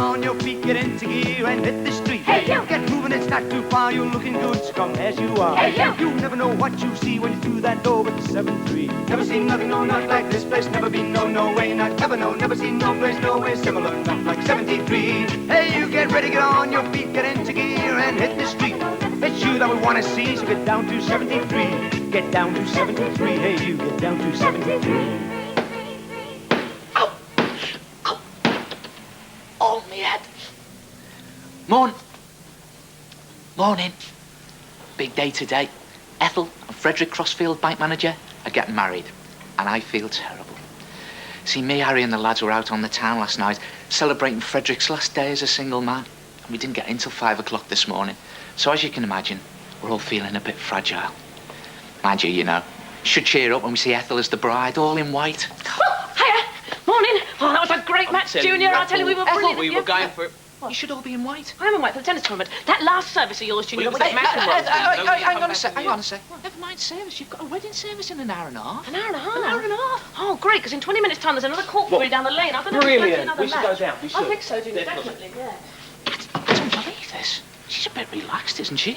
on your feet, get into gear and hit the street. Hey, you! Get moving, it's not too far, you're looking good, scrum as you are. Hey, you! You never know what you see when you're through that door with the 7-3. Never seen nothing, no, not like this place. Never been, no, no way, not ever, no. Never seen no place, no way similar, not like 73. Hey, you get ready, get on your feet, get into gear and hit the street. It's you that we want to see, so get down to 73. Get down to 73, hey, you get down to 73. Oh, me head. Morning. Big day today. Ethel and Frederick Crossfield, bank manager, are getting married. And I feel terrible. See, me, Harry and the lads were out on the town last night celebrating Frederick's last day as a single man. And we didn't get in till 5 o'clock this morning. So as you can imagine, we're all feeling a bit fragile. Mind you, you know, should cheer up when we see Ethel as the bride, all in white. Oh, hiya. Morning. Oh, that was a great match, Junior. I tell you, we were brilliant. We were going for it. You should all be in white. I'm in white for the tennis tournament. That last service of yours, Junior, was like hang on a sec. Never mind service. You've got a wedding service in an hour and a half. An hour and a half? An hour and a half. Oh, great, because in 20 minutes' time, there's another court for you down the lane. I don't know if Brilliant. another We should match. go down. We should. I think so, Junior, definitely, yeah. I don't believe this. She's a bit relaxed, isn't she?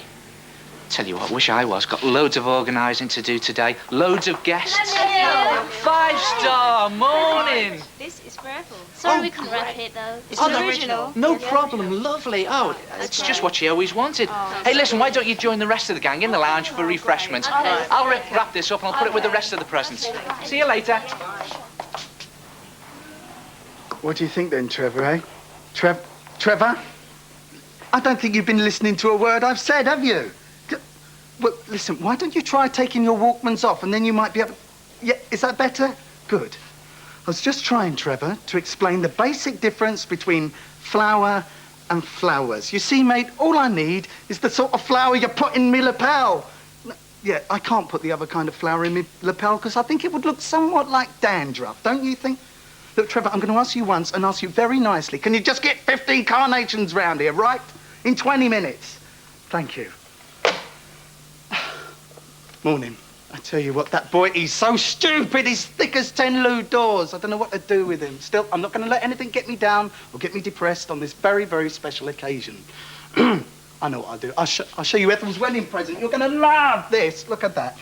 Tell you what, wish I was. Got loads of organising to do today. Loads of guests. 5-star morning. This is for Ethel. Sorry we couldn't wrap it though. It's the original. No problem. Lovely. Oh, it's just what she always wanted. Hey, listen, why don't you join the rest of the gang in the lounge for refreshments? I'll wrap this up and I'll put it with the rest of the presents. See you later. What do you think then, Trevor, eh? Trevor? I don't think you've been listening to a word I've said, have you? Well, listen, why don't you try taking your Walkmans off and then you might be able... Yeah, is that better? Good. I was just trying, Trevor, to explain the basic difference between flower and flowers. You see, mate, all I need is the sort of flower you put in me lapel. Yeah, I can't put the other kind of flower in me lapel because I think it would look somewhat like dandruff, don't you think? Look, Trevor, I'm going to ask you once and ask you very nicely. Can you just get 15 carnations round here, right? In 20 minutes. Thank you. Morning. I tell you what, that boy, he's so stupid. He's thick as 10 loo doors. I don't know what to do with him. Still, I'm not going to let anything get me down or get me depressed on this very, very special occasion. I know what I'll do. I'll show you Ethel's wedding present. You're going to love this. Look at that.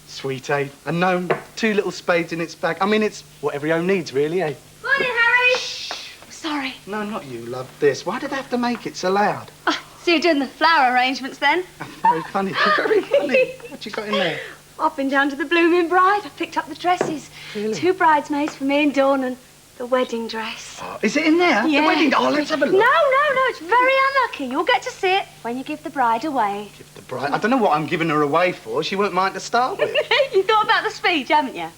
Sweet, eh? A gnome, 2 little spades in its bag. I mean, it's what every home needs, really, eh? Morning, Harry. Shh. Sorry. No, not you, love. This. Why did they have to make it so loud? Oh, so you're doing the flower arrangements then? Very funny. Very funny. What you got in there? I've been down to the Blooming Bride. I picked up the dresses. Really? 2 bridesmaids for me and Dawn and the wedding dress. Oh, is it in there? Yeah. The wedding? Oh, let's have a look. No, it's very unlucky. You'll get to see it when you give the bride away. Give the bride? I don't know what I'm giving her away for. She won't mind to start with. You thought about the speech, haven't you?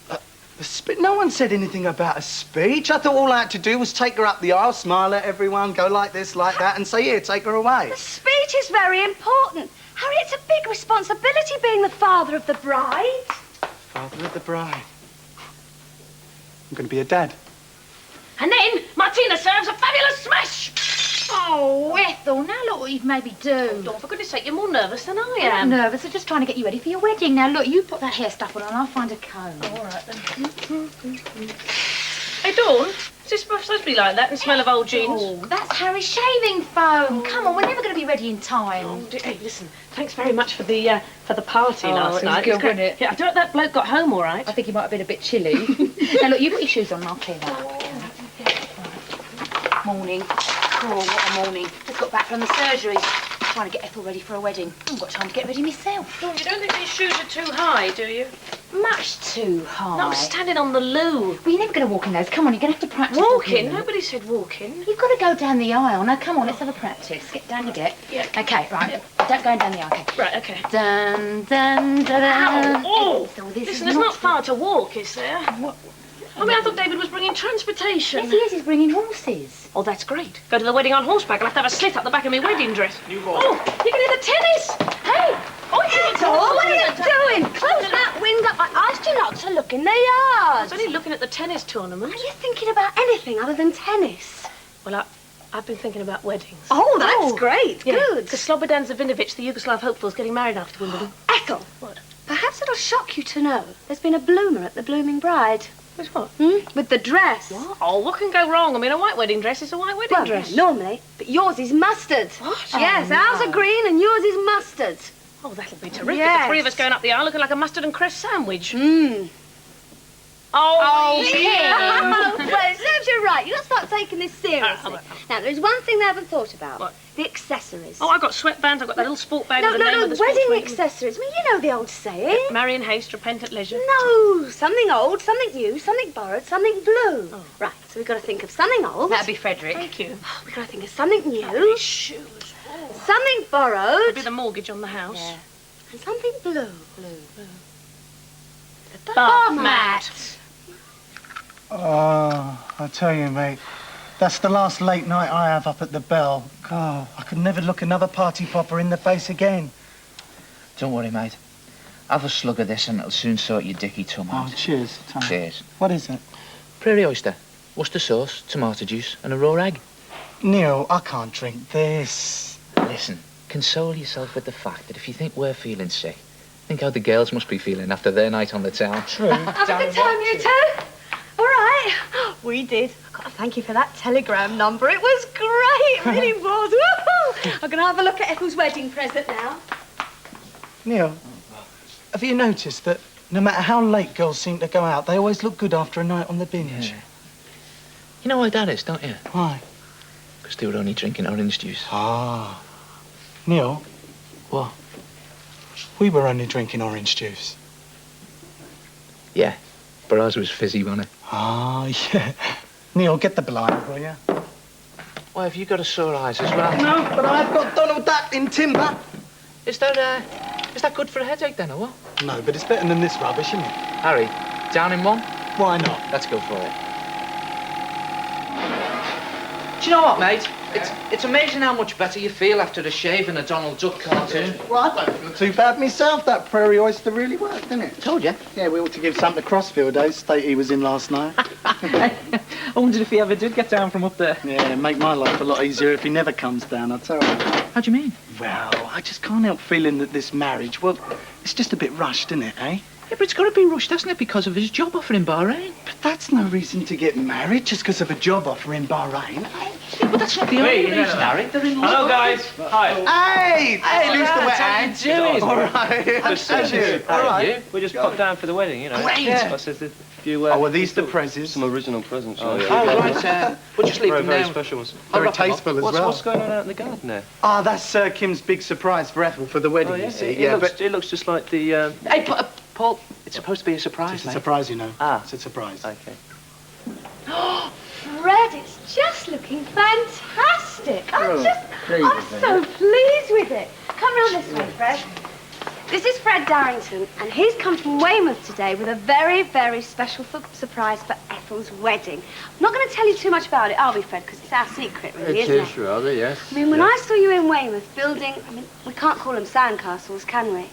No one said anything about a speech. I thought all I had to do was take her up the aisle, smile at everyone, go like this, like that, and say, here, take her away. The speech is very important. Harry, it's a big responsibility being the father of the bride. Father of the bride. I'm going to be a dad. And then Martina serves a fabulous smash. Oh, Ethel, now look what you've made me do. Dawn, for goodness sake, you're more nervous than I I'm am. not nervous. I'm just trying to get you ready for your wedding. Now, look, you put that hair stuff on and I'll find a comb. All right, then. Hey, Dawn, is this supposed to be like that and smell of old jeans? Oh, that's Harry's shaving foam. Come on, we're never going to be ready in time. Oh, hey, listen, thanks very much for the party last night. It was good, wasn't it? Yeah, I don't know if that bloke got home all right. I think he might have been a bit chilly. Now, look, you put your shoes on and I'll clean that up. Morning. Oh, what a morning. Just got back from the surgery. Trying to get Ethel ready for a wedding. I haven't got time to get ready myself. Dawn, you don't think these shoes are too high, do you? Much too high. No, I'm standing on the loo. Well, you're never going to walk in those. Come on, you're going to have to practice. Walking? Nobody said walking. You've got to go down the aisle. Now, come on, let's have a practice. Get down you get. Yeah. Okay, right. Don't go down the aisle, okay. Right, okay. Dun, dun, dun, dun. Ow! So Oh! Listen, there's not far to walk, is there? What? I mean, I thought David was bringing transportation. Yes, he is. He's bringing horses. Oh, that's great. Go to the wedding on horseback. I'll have to have a slit up the back of my wedding dress. You go. Oh, you can hear the tennis. Hey! Oh, Ethel, what are you doing? Close that window. I asked you not to look in the I yard. was only looking at the tennis tournament. Are you thinking about anything other than tennis? Well, I've been thinking about weddings. Oh, that's great. Yeah, Good. because Slobodan Zavinovic, the Yugoslav hopeful, is getting married after Wimbledon. Ethel. What? Perhaps it'll shock you to know there's been a bloomer at the Blooming Bride. With what? With the dress. What? Oh, what can go wrong? I mean, a white wedding dress is a white wedding Well, dress. yeah, normally, but yours is mustard. What? Yes, ours are green and yours is mustard. Oh, that'll be terrific. Yes. The three of us going up the aisle looking like a mustard and cress sandwich. Oh, yeah. Well, it serves you right. You've got to start taking this seriously. Now, there's one thing they haven't thought about. What? The accessories. Oh, I've got sweatbands. I've got that little sport bag No, with the name no, of the wedding sports accessories. I mean, you know the old saying. Marry in haste, repent at leisure. No, something old, something new, something borrowed, something blue. Oh. Right, so we've got to think of something old. That'd be Frederick. Thank you. We've got to think of something new. Shoes. Something borrowed. It'll be the mortgage on the house. Yeah. And something blue. The Bath mat. Oh, I tell you, mate, that's the last late night I have up at the Bell. God, I could never look another party popper in the face again. Don't worry, mate. Have a slug of this and it'll soon sort your dicky tum out. Oh, cheers, Tom. Cheers. What is it? Prairie oyster, Worcester sauce, tomato juice and a raw egg. Neil, I can't drink this. Listen, console yourself with the fact that if you think we're feeling sick, think how the girls must be feeling after their night on the town. True. Have a good time, you two. All right. We did. I've got to thank you for that telegram number. It was great. It really was. Woo-hoo. I'm going to have a look at Ethel's wedding present now. Neil, have you noticed that no matter how late girls seem to go out, they always look good after a night on the binge? Yeah. You know why that is, don't you? Why? Because they were only drinking orange juice. Ah. Neil, What? we were only drinking orange juice. Yeah, but ours was fizzy, wasn't it? Ah, yeah. Neil, get the blind, will you? Why, have you got a sore eyes as well? No, but I've got Donald Duck in timber. Is that good for a headache then, or what? No, but it's better than this rubbish, isn't it? Harry, down in one? Why not? Let's go for it. Do you know what, mate? It's amazing how much better you feel after a shave in a Donald Duck cartoon. Well, I don't feel too bad myself. That prairie oyster really worked, didn't it? Told you. Yeah, we ought to give something to Crossfield, eh? State he was in last night. I wondered if he ever did get down from up there. Yeah, make my life a lot easier if he never comes down, I tell you. How do you mean? Well, I just can't help feeling that this marriage, well, it's just a bit rushed, isn't it, eh? Yeah, but it's got to be rushed, hasn't it, because of his job offer in Bahrain? But that's no reason to get married just because of a job offer in Bahrain. Yeah, but that's not the only reason, Harry. They're in love. Hello, guys. Hi. Hey, lose the wet How you hands. doing? All right. How's you? All right. We just popped down for the wedding, you know. Great. I said a few. Oh, are these the prezzies? Some original presents. Oh, yeah. Oh, right, we'll just leave Very, them very there. special ones. I'll Very wrap them up. tasteful as What's, well. what's going on out in the garden there? Ah, that's Kim's big surprise for Ethel for the wedding, Oh, yeah. you see. It looks just like the. Hey, Paul, it's supposed to be a surprise, It's a mate. surprise, you know. Ah. It's a surprise. Okay. Fred, it's just looking fantastic. I'm pleased so pleased with it. Come round this way, Fred. This is Fred Darrington, and he's come from Weymouth today with a very, very special surprise for Ethel's wedding. I'm not going to tell you too much about it, are we, Fred? Because it's our secret, really, isn't it? rather, yes. I mean, when I saw you in Weymouth building, I mean, we can't call them sandcastles, can we?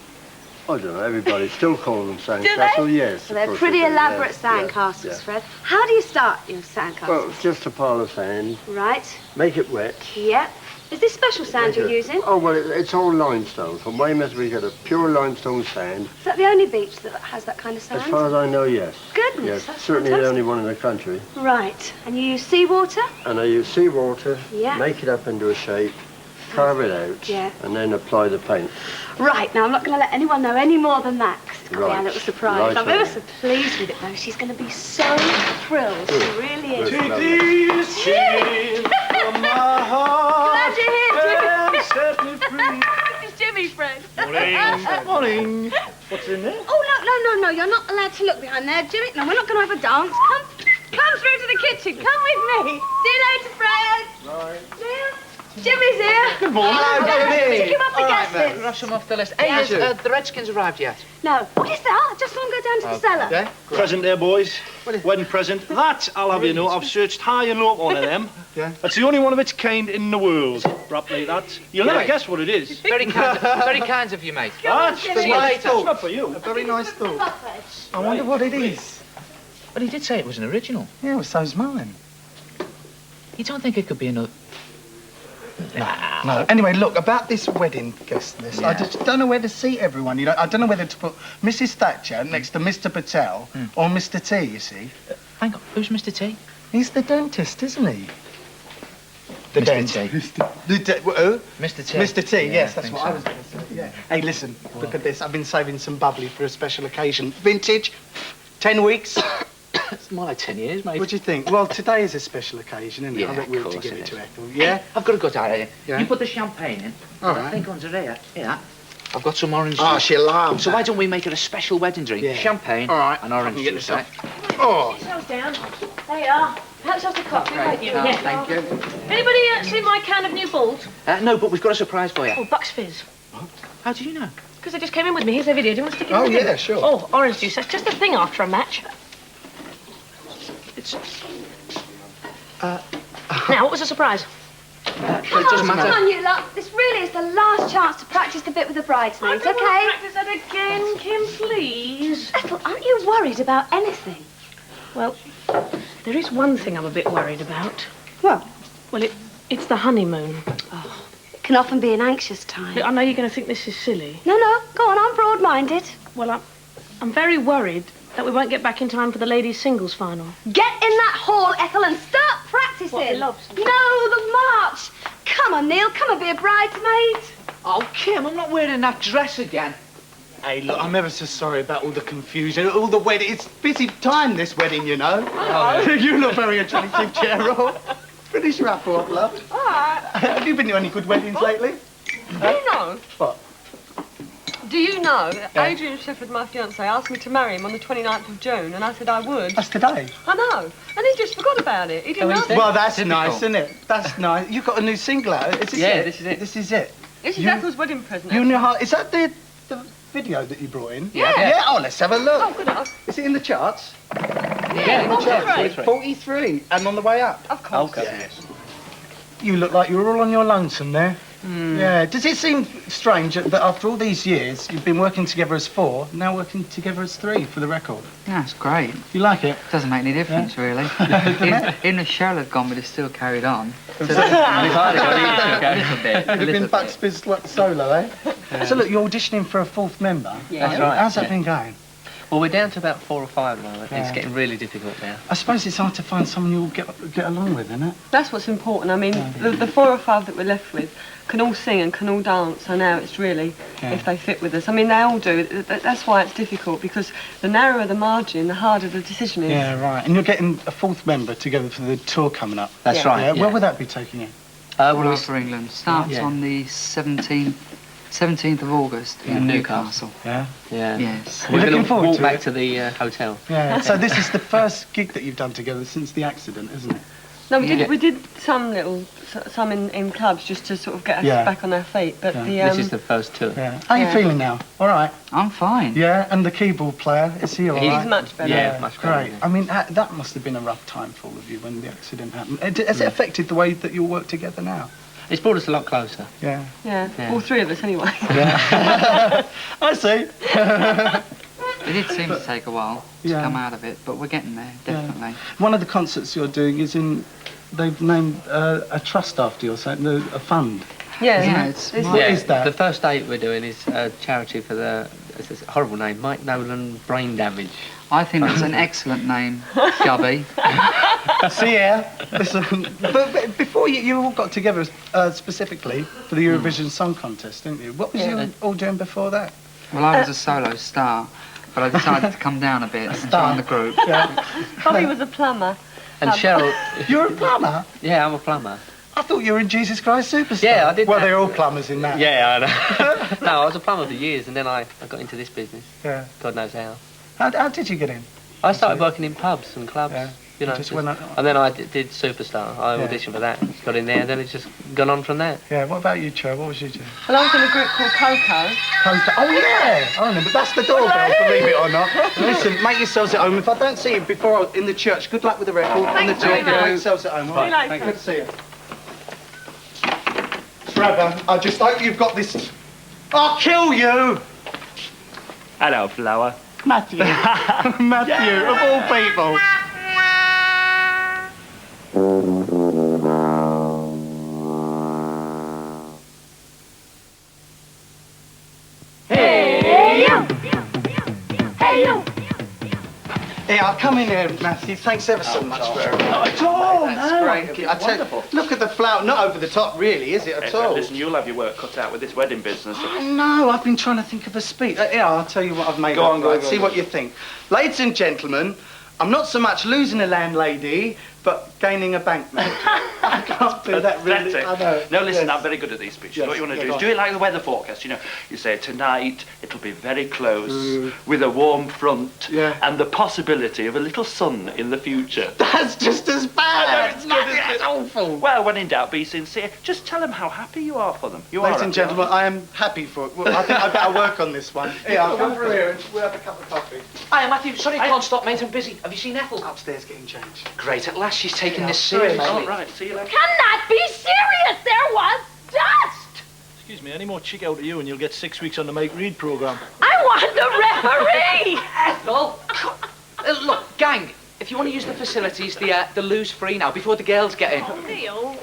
I don't know, everybody still calls them Do sandcastle, they? yes. Well, they're pretty elaborate sandcastles, yeah. Fred. How do you start your sandcastles? Well, it's just a pile of sand, Right. make it wet. Yep. Is this special sand you're using? Oh, well, it's all limestone. From Weymouth, we get a pure limestone sand. Is that the only beach that has that kind of sand? As far as I know, yes. Goodness, Yes, that's certainly the fantastic. only one in the country. Right. And you use seawater? And I use seawater, Yeah. make it up into a shape, carve it out, Yeah. and then apply the paint. Right. Now, I'm not going to let anyone know any more than that, because it's going to be our Right. little surprise. Right I'm on. ever so pleased with it, though. She's going to be so thrilled. She really is. That's lovely. Glad you're here, Jimmy. This is Jimmy, Fred. Morning. What's in there? Oh, no. You're not allowed to look behind there, Jimmy. No, we're not going to have a dance. Come through to the kitchen. Come with me. See you later, Fred. Right. Jimmy's here. Good morning. Tick him off the guest list. Rush them off the list. Hey, Yeah. has the Redskins arrived yet? No. What is that? Just want to go down to the cellar. Okay. Present there, boys. Wedding present. That, I'll have you know, I've searched high and low on one of them. Yeah. That's the only one of its kind in the world. Properly, that. You'll never Right. guess what it is. Very kind of you, mate. That's Jimmy. See you later. It's not for you. A very nice thought. I wonder what it is. But he did say it was an original. Yeah, well, so's mine. You don't think it could be another... No. Anyway, look, about this wedding guest list, I just don't know where to seat everyone. You know, I don't know whether to put Mrs. Thatcher next to Mr. Patel or Mr. T, you see. Hang on, who's Mr. T? He's the dentist, isn't he? The Mr. dentist. T. Who? Mr. T. Mr. T, Yeah, yes, I that's think what so. I was going to say, yeah. Hey, listen, look at this. I've been saving some bubbly for a special occasion. Vintage, 10 weeks. It's more like 10 years, mate. What do you think? Well, today is a special occasion, isn't it? Yeah, I think we of ought to course give it it to is. Ethel. Yeah? I've got a good idea. Yeah? You put the champagne in. All I right. think under here. Yeah. I've got some orange Oh, juice. she loves So that. why don't we make it a special wedding drink? Yeah. Champagne All right, and I orange can get juice, this right? Oh. Yourselves down. There you are. Perhaps after coffee, won't you? Yeah, thank you. Anybody seen my can of new balls? No, but we've got a surprise for you. Oh, Bucks Fizz. How do you know? Because they just came in with me. Here's their video. Do you want to stick it in? Oh, the bin? yeah, sure. Oh, orange juice. That's just the thing after a match. It's... Now, what was the surprise? It doesn't matter. Come on, you lot. This really is the last chance to practice the bit with the bridesmaids, I don't want okay? to practice that again, Kim, please. Ethel, aren't you worried about anything? Well, there is one thing I'm a bit worried about. Well, Well, it's the honeymoon. it can often be an anxious time. I know you're going to think this is silly. No, go on, I'm broad-minded. Well, I'm very worried that we won't get back in time for the ladies' singles final. Get in that hall, Ethel, and start practicing. What, the loves? No, the march. Come on, Neil, come and be a bridesmaid. Oh, Kim, I'm not wearing that dress again. Hey, look, I'm ever so sorry about all the confusion, all the wedding. It's busy time, this wedding, you know. Oh, you look very attractive, Gerald. Finish your apple up, love. All right. Have you been to any good weddings lately? Do you know? What? Do you know that Adrian Shepherd, my fiance, asked me to marry him on the 29th of June, and I said I would. That's today. I know, and he just forgot about it. He didn't know. Well, that's nice, isn't it? That's nice. You've got a new single out. Is this it? this is it. This is it. This is You- Ethel's wedding present. You know how... Is that the video that you brought in? Yeah. Yeah, oh, let's have a look. Oh, good enough. Is it in the charts? Yeah, in the charts. 43. 43. And on the way up. Of course. Yes. You look like you were all on your lonesome there. Yeah. Does it seem strange that after all these years, you've been working together as 4, now working together as 3 for the record? Yeah, it's great. You like it? Doesn't make any difference, really. Even if Cheryl had gone, we'd have still carried on. So You'd have been Bucks Fizz solo, eh? So look, you're auditioning for a 4th member. Yeah. That's right, How's that yeah. been going? Well, we're down to about 4 or 5 at the moment. Yeah. It's getting really difficult now. I suppose it's hard to find someone you'll get along with, isn't it? That's what's important. I mean, the 4 or 5 that we're left with can all sing and can all dance, so now it's really if they fit with us. I mean, they all do. That's why it's difficult, because the narrower the margin, the harder the decision is. Yeah, right. And you're getting a 4th member together for the tour coming up. That's right. Yeah. Yeah. Where would that be taking you? All over England. Starts Yeah. on the 17th of August in Newcastle. Yeah. Yeah. Yes. You're We're looking going to forward walk to back it? to the hotel. Yeah. So this is the first gig that you've done together since the accident, isn't it? No, we Yeah. did some in clubs just to sort of get us Yeah. back on our feet. But Yeah. This is the first tour. Yeah. How are you Yeah. feeling now? All right. I'm fine. Yeah. And the keyboard player, is he all He's right? He's much better. Yeah, much better. Great. I mean, that must have been a rough time for all of you when the accident happened. Has it affected the way that you work together now? It's brought us a lot closer. Yeah. Yeah, Yeah. all 3 of us anyway. I see. It did seem to take a while to Yeah. come out of it, but we're getting there, definitely. One of the concerts you're doing is in. They've named a trust after you or something, a fund. Yeah, Yeah, it's What is that? The first date we're doing is a charity for it's a horrible name, Mike Nolan Brain Damage. I think that's an excellent name, Gubby. See here. Listen, but before you all got together specifically for the Eurovision Song Contest, didn't you? What was you all doing before that? Well, I was a solo star, but I decided to come down a bit and join the group. Bobby was a plumber. And Cheryl, You're a plumber? yeah, I'm a plumber. I thought you were in Jesus Christ Superstar. Yeah, I did Well, that. they're all plumbers in that. Yeah, I know. No, I was a plumber for years, and then I got into this business. Yeah. God knows how. How did you get in? I started working in pubs and clubs, Yeah. you know, Just went on- and then I did Superstar. I Yeah. auditioned for that, got in there, and then it's just gone on from there. Yeah, what about you, Cho? What was you doing? Well, I was in a group called Coco. Oh, yeah! I remember. That's the doorbell, believe it or not. Listen, make yourselves at home. If I don't see you before in the church, good luck with the record and the Thanks tour. very much. Make yourselves at home, all See right? you later. Good to see you. Trevor, I just hope you've got this... I'll kill you! Hello, Flower. Matthew. Matthew, of all people. you. Hey, I'll come in here, Matthew. Thanks ever so much for everything. Not at all, That's no. great. I tell you, look at the flower. Not over the top, really, is it at all? Listen, you'll have your work cut out with this wedding business. I know. I've been trying to think of a speech. Yeah, I'll tell you what I've made Go up. on, go right? on, See go what on. you think. Ladies and gentlemen, I'm not so much losing a landlady, but gaining a bank manager. I can't do that really. Pathetic. I know. No, listen, Yes. I'm very good at these speeches. Yes, What you want to yeah, do go is on. do it like the weather forecast. You know, you say tonight it'll be very close with a warm front and the possibility of a little sun in the future. That's just as bad. I know, it's good, isn't That's it? awful. Well, when in doubt, be sincere. Just tell them how happy you are for them. You Ladies are and happy, gentlemen, I am happy for it. Well, I think I better work on this one. Yeah, I'll come through here and we'll have a cup of coffee. Hiya, Matthew. Sorry I can't stop, mate. I'm busy. Have you seen Ethel? Upstairs getting changed. Great. At last she's taking this sorry, seriously. All right, see you later. Cannot be serious. There was dust. Excuse me, any more chick out of you and you'll get 6 weeks on the Make Read programme. I want the referee. Ethel! Look, gang, if you want to use the facilities, the loo's free now, before the girls get in. Neil.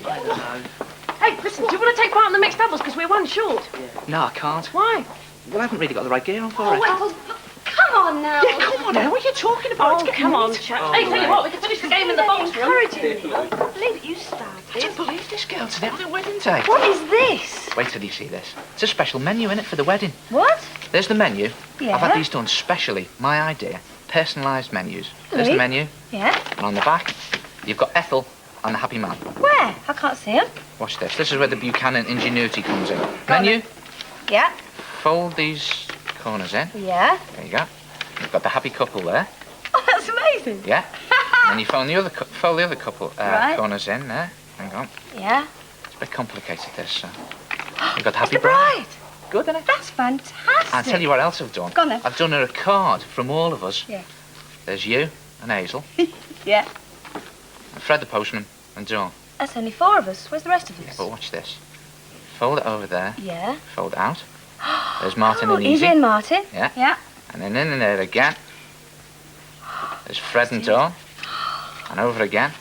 I don't know. Hey, listen, do you want to take part in the mixed doubles? Because we're one short. No, I can't. Why? Well, I haven't really got the right gear on for Oh, it. well, come on now. Yeah, come on, Ethel, what are you talking about? Oh, come on, chap. Hey, tell you what, we can finish the game in the box room. Encouraging me. I can't believe you started. I don't believe this girl today on her wedding day. What is this? Wait till you see this. It's a special menu in it for the wedding. What? There's the menu. Yeah. I've had these done specially, my idea. Personalised menus. There's the Really? menu, Yeah. and on the back, you've got Ethel and the happy man. Where? I can't see him. Watch this. This is where the Buchanan ingenuity comes in. Menu, Yeah. fold these corners in. Yeah. There you go. You've got the happy couple there. Oh, that's amazing. Yeah. And then you fold the other couple Right. corners in there. Hang on. Yeah. It's a bit complicated, this. So. You've got the happy The bride. Good, isn't it? That's fantastic. I'll tell you what else I've done. Go on then. I've done her a card from all of us. Yeah. There's you and Hazel, Yeah. and Fred the postman, and John. That's only 4 of us. Where's the rest of Yeah, us? but watch this. Fold it over there. Yeah. Fold it out. There's Martin Oh, and he's Easy. in, Martin. Yeah. Yeah. And then in there again. There's Fred and Dawn. And over again.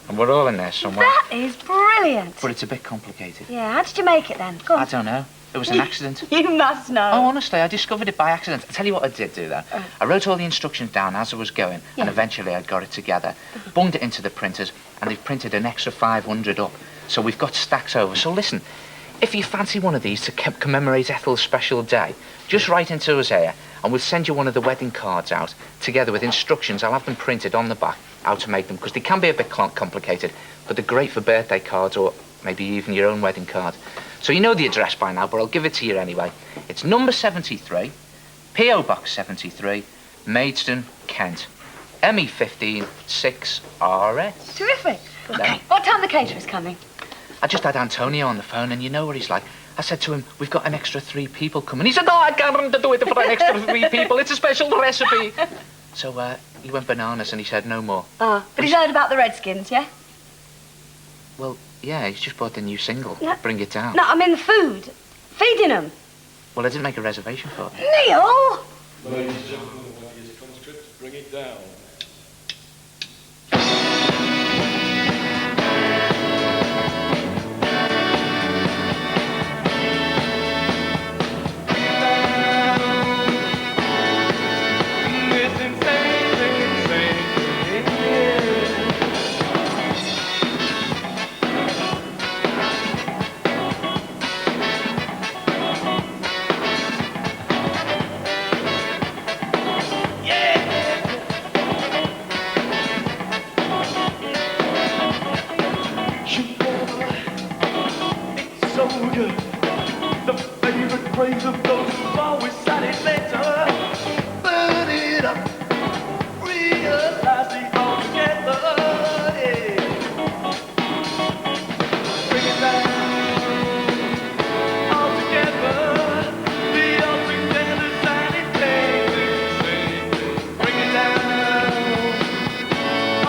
And we're all in there somewhere. That is brilliant. But it's a bit complicated. Yeah. How did you make it then? Go on. I don't know. It was an accident. You must know. Oh, honestly, I discovered it by accident. I'll tell you what I did do there. I wrote all the instructions down as I was going, Yeah. and eventually I got it together, bunged it into the printers, and they've printed an extra 500 up. So we've got stacks over. So listen, if you fancy one of these to commemorate Ethel's special day, just write into us here, and we'll send you one of the wedding cards out, together with instructions. I'll have them printed on the back, how to make them, because they can be a bit complicated, but they're great for birthday cards or maybe even your own wedding card. So you know the address by now, but I'll give it to you anyway. It's number 73, P.O. Box 73, Maidstone, Kent. ME15 6RS. Terrific. No. What time the caterer's coming? I just had Antonio on the phone, and you know what he's like. I said to him, we've got an extra 3 people coming. He said, no, I can't do it for an extra 3 people. It's a special recipe. So he went bananas and he said no more. Ah, but he's heard about the Redskins, yeah? Well, yeah, he's just bought the new single, Yeah. Bring It Down. No, I mean the food. Feeding them. Well, I didn't make a reservation for it. Neil! Ladies and gentlemen, what is conscript, bring it down. So good, the favorite praise of those who've always had it better. Burn it up, realize the altogether. Yeah. Bring it down, altogether. The altogether sanitary. Bring it down,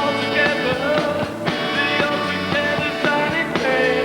altogether. The altogether sanitary.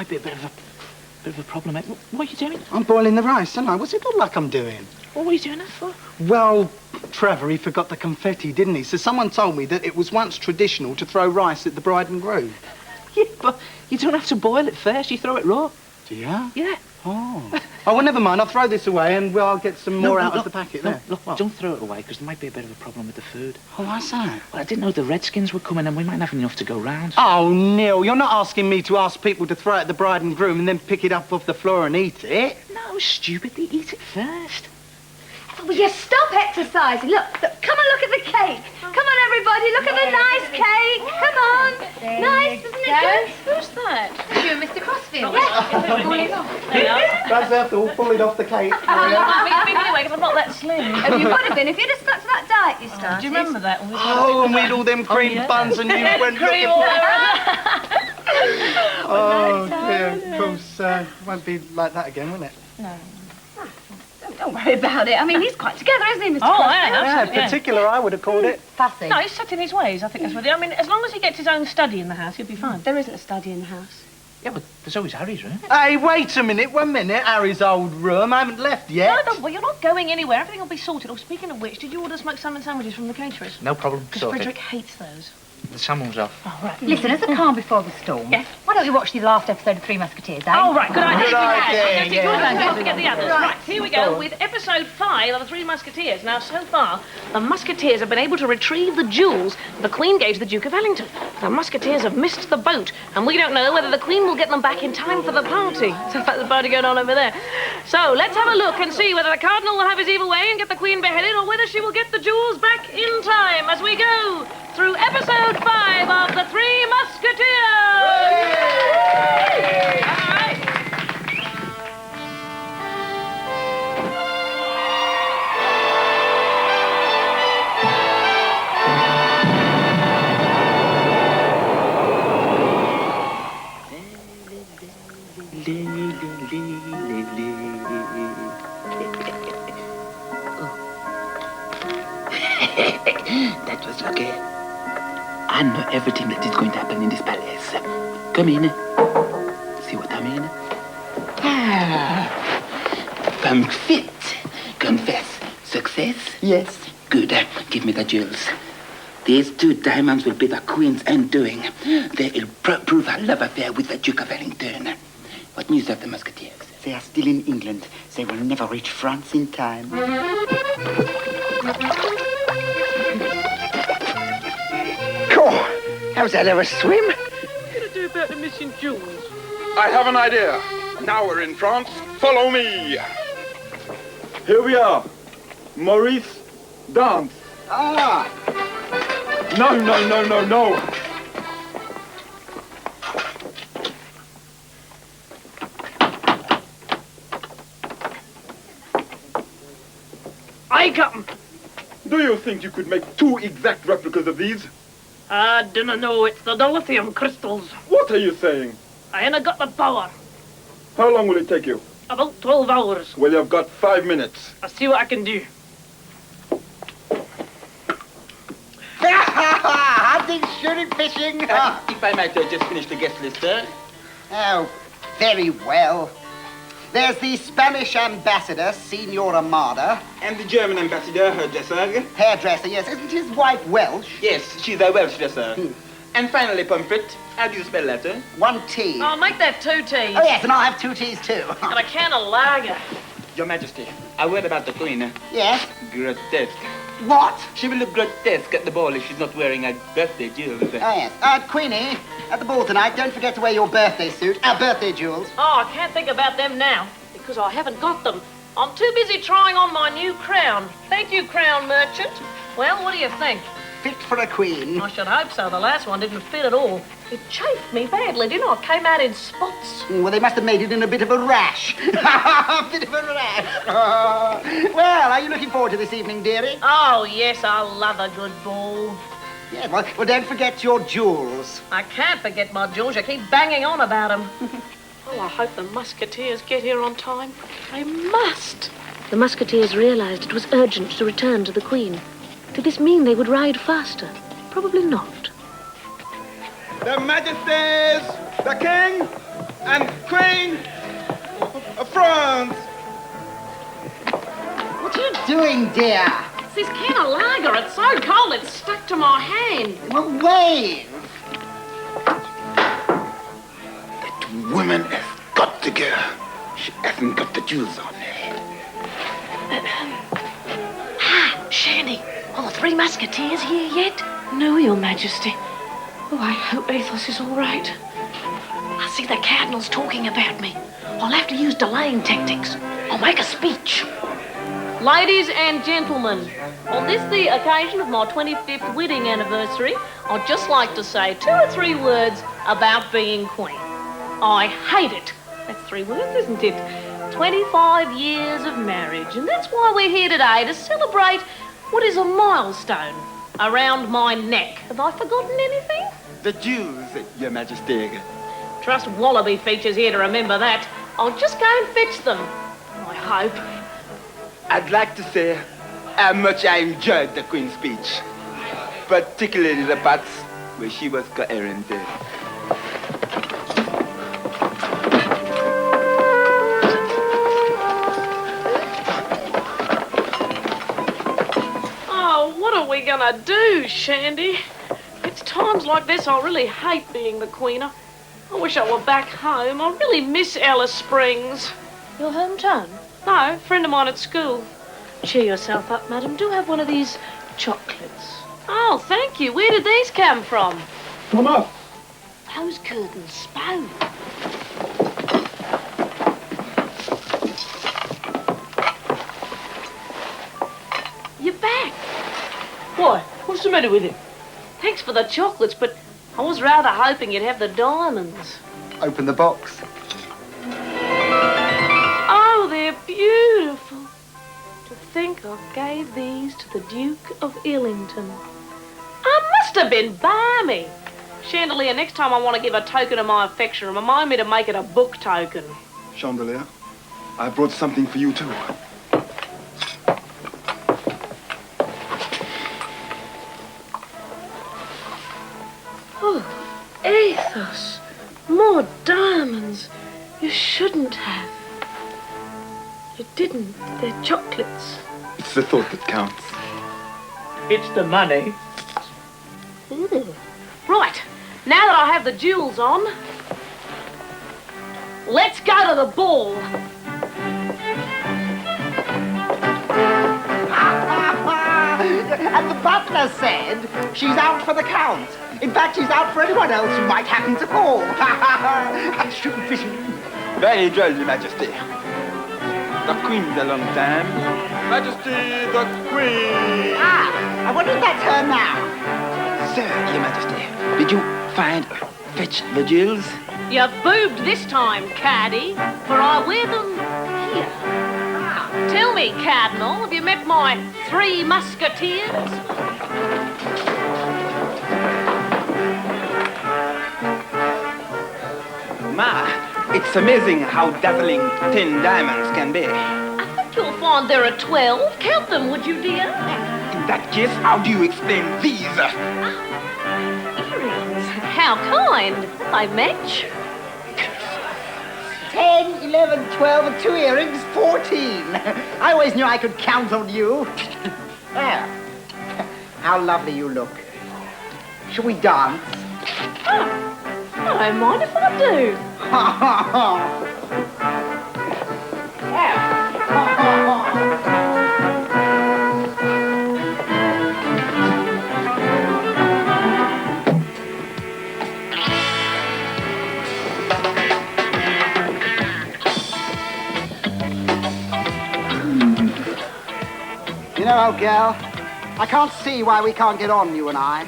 might be a bit of a problem, mate. What are you doing? I'm boiling the rice, aren't I? What's it look like I'm doing? What were you doing that for? Well, Trevor, he forgot the confetti, didn't he? So someone told me that it was once traditional to throw rice at the bride and groom. Yeah, but you don't have to boil it first. You throw it raw. Do you? Yeah. Oh. Oh, well, never mind. I'll throw this away and I'll get some more out of the packet there. Look, don't throw it away, because there might be a bit of a problem with the food. Oh, why's that? Well, I didn't know the Redskins were coming and we might not have enough to go round. Oh, Neil, you're not asking me to ask people to throw it at the bride and groom and then pick it up off the floor and eat it. No, stupid. They eat it first. Oh, will you stop exercising? Look, come and look at the cake. Come on, everybody, look at the nice cake. Come on. Nice, isn't it good? Who's that? You and Mr. Crossfield. Perhaps Ethel pulled it off the cake. Anyway, because I'm not that slim. Oh, you would have been if you'd have stuck to that diet you started. Do you remember that? Oh, and we had all them cream buns and you went looking for... Oh, dear. Of course, won't be like that again, will it? No. Don't worry about it. I mean, he's quite together, isn't he, Mr. Oh, Crossfield? yeah, particular, I would have called it. Fussy. No, he's set in his ways. I think that's what. I mean, as long as he gets his own study in the house, he'll be fine. There isn't a study in the house. Yeah, but there's always Harry's room. Hey, wait a minute, 1 minute. Harry's old room. I haven't left yet. No, well, you're not going anywhere. Everything will be sorted. Oh, speaking of which, did you order smoked salmon sandwiches from the caterers? No problem. Because Sorted. Frederick hates those. The salmon's off. Oh, right. Listen, as the calm before the storm, Yes. why don't you watch the last episode of Three Musketeers, eh? Oh, right, good idea. Good idea, Good idea. Don't forget the others. Right, here we go with episode 5 of the Three Musketeers. Now, so far, the Musketeers have been able to retrieve the jewels the Queen gave to the Duke of Wellington. The Musketeers have missed the boat, and we don't know whether the Queen will get them back in time for the party. So that's the party going on over there. So let's have a look and see whether the Cardinal will have his evil way and get the Queen beheaded, or whether she will get the jewels back in time as we go through episode 5 of the Three Musketeers. All right. That was lucky. I know everything that is going to happen in this palace. Come in. See what I mean? Ah. Confit. Confess. Success? Yes. Good. Give me the jewels. These 2 diamonds will be the Queen's undoing. They will prove her love affair with the Duke of Wellington. What news of the Musketeers? They are still in England. They will never reach France in time. Cool. How's that ever swim? What are you going to do about the missing jewels? I have an idea. Now we're in France. Follow me. Here we are. Maurice, dance. Ah! No, no, no, no, no. I got 'em. Do you think you could make 2 exact replicas of these? I dunno know. It's the dilithium crystals. What are you saying? I ain't got the power. How long will it take you? About 12 hours. Well, you've got 5 minutes. I'll see what I can do. Hunting, shooting, fishing. If I might just finish the guest list, sir. Oh, very well. There's the Spanish ambassador, Signor Armada. And the German ambassador, hairdresser. Hairdresser, yes. Isn't his wife Welsh? Yes, she's a Welsh dresser. And finally, Pomfret, how do you spell that, sir? 1 tea. I'll make that 2 teas. Oh, yes, and I'll have 2 teas, too. And a can of lager. Your Majesty, a word about the Queen. Yes? Grotesque. What? She will look grotesque at the ball if she's not wearing a birthday jewels. Oh, yes. Queenie, at the ball tonight, don't forget to wear your birthday suit. Our birthday jewels. Oh, I can't think about them now, because I haven't got them. I'm too busy trying on my new crown. Thank you, crown merchant. Well, what do you think? Fit for a queen. I should hope so. The last one didn't fit at all. It chafed me badly, didn't it? It came out in spots. Well, they must have made it in a bit of a rash. A bit of a rash. Well, are you looking forward to this evening, dearie? Oh, yes, I love a good ball. Yeah, well, don't forget your jewels. I can't forget my jewels. You keep banging on about them. Oh, I hope the Musketeers get here on time. They must. The Musketeers realized it was urgent to return to the Queen. Did this mean they would ride faster? Probably not. Their Majesties, the King, and Queen of France. What are you doing, dear? It's this can of lager. It's so cold it's stuck to my hand. Well, wave. Woman has got to go. She hasn't got the jewels on her. Shandy, are the Three Musketeers here yet? No, Your Majesty. Oh, I hope Ethel is all right. I see the Cardinal's talking about me. I'll have to use delaying tactics. I'll make a speech. Ladies and gentlemen, on this the occasion of my 25th wedding anniversary, I'd just like to say 2 or 3 words about being queen. I hate it. That's 3 words, isn't it? 25 years of marriage, and that's why we're here today, to celebrate what is a milestone around my neck. Have I forgotten anything? The jewels, Your Majesty. Trust Wallaby Features here to remember that. I'll just go and fetch them, I hope. I'd like to say how much I enjoyed the Queen's speech, particularly the parts where she was coherent. Oh, what are we gonna do, Shandy? It's times like this I really hate being the queen. I wish I were back home. I really miss Alice Springs. Your hometown? No, friend of mine at school. Cheer yourself up, madam. Do have one of these chocolates. Oh, thank you. Where did these come from? Come up. Those curtains spoke. You're back. Why? What's the matter with it? Thanks for the chocolates, but I was rather hoping you'd have the diamonds. Open the box. Oh, they're beautiful. To think I gave these to the Duke of Illington. I must have been balmy. Chandelier, next time I want to give a token of my affection, remind me to make it a book token. Chandelier, I brought something for you too. Oh, Ethos. More diamonds. You shouldn't have. You didn't. They're chocolates. It's the thought that counts. It's the money. Right. Now that I have the jewels on, let's go to the ball. And the butler said she's out for the count. In fact, she's out for anyone else who might happen to call. I shouldn't fish. Very droll, Your Majesty. The Queen's a long time. Majesty, the Queen! Ah, I wonder if that's her now. Sir, Your Majesty, did you fetch the jewels? You boobed this time, Caddy, for I wear them here. Tell me, Cardinal, have you met my 3 musketeers? Ma, it's amazing how dazzling 10 diamonds can be. I think you'll find there are 12. Count them, would you, dear? In that case, how do you explain these? Earrings. How kind. I match. 10, 11, 12, and 2 earrings, 14. I always knew I could count on you. There. How lovely you look. Shall we dance? Oh, I don't mind if I do. You know, old girl, I can't see why we can't get on, you and I.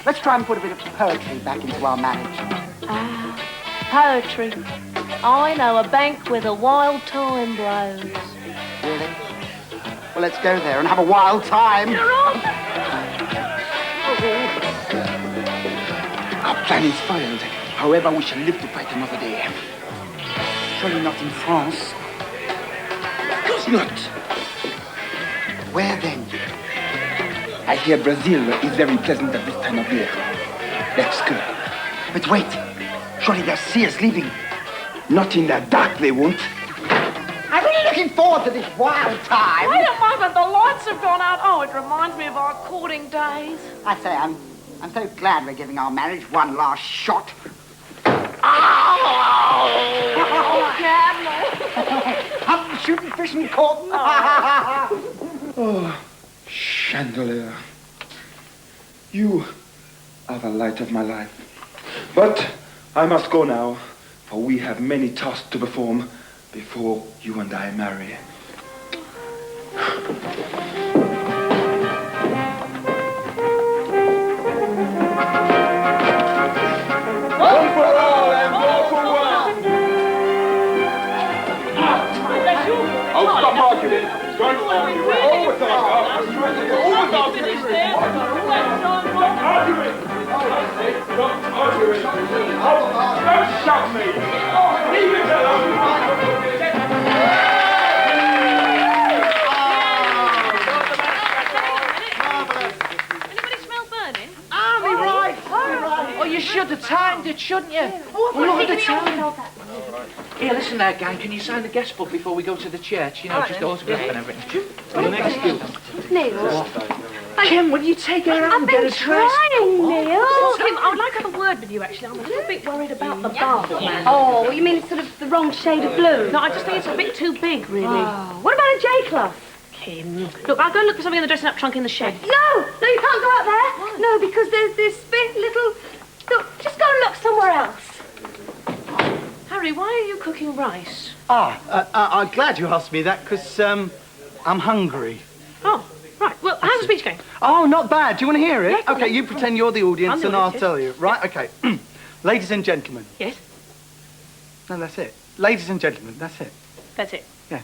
Let's try and put a bit of poetry back into our marriage. Ah, poetry. I know a bank where the wild time blows. Really? Well, let's go there and have a wild time. You're on! Our plan is foiled. However, we shall live to fight another day. Surely not in France. Of course not. Where then? I hear Brazil is very pleasant at this time of year. Let's go. But wait. Surely they'll see us leaving. Not in the dark, they won't. I'm really looking forward to this wild time. Wait a moment, the lights have gone out. Oh, it reminds me of our courting days. I say, I'm so glad we're giving our marriage one last shot. I'm shooting fish and cotton. Oh, chandelier. You are the light of my life. But I must go now, for we have many tasks to perform before you and I marry. One for all and all for one. Oh, stop arguing. Don't argue. Over the Stop arguing. Stop arguing. Don't shout me. Leave it alone. Anybody smell burning? Oh, you should have timed it, shouldn't you? Oh, look at the time. Here, listen there, gang. Can you sign the guest book before we go to the church? You know, just autograph and everything. Neil. Kim, will you take her out I've and get been her dressed? trying, Neil. Oh, Kim, I would like to have a word with you, actually. I'm a little bit worried about the bath, man. Oh, you mean it's sort of the wrong shade of blue? No, I just think it's a bit too big, really. Oh, what about a J-cloth? Kim, look, I'll go and look for something in the dressing up trunk in the shed. No, you can't go out there. Why? No, because there's this big little... Look, just go and look somewhere else. Harry, why are you cooking rice? I'm glad you asked me that, because I'm hungry. Oh, right. Well, how's the speech going? Oh, not bad. Do you want to hear it? Yeah, Okay, you pretend you're the audience I'm the and I'll audience, tell you. Right, okay. Ladies and gentlemen. Yes? No, that's it. Ladies and gentlemen, that's it. That's it. Yeah.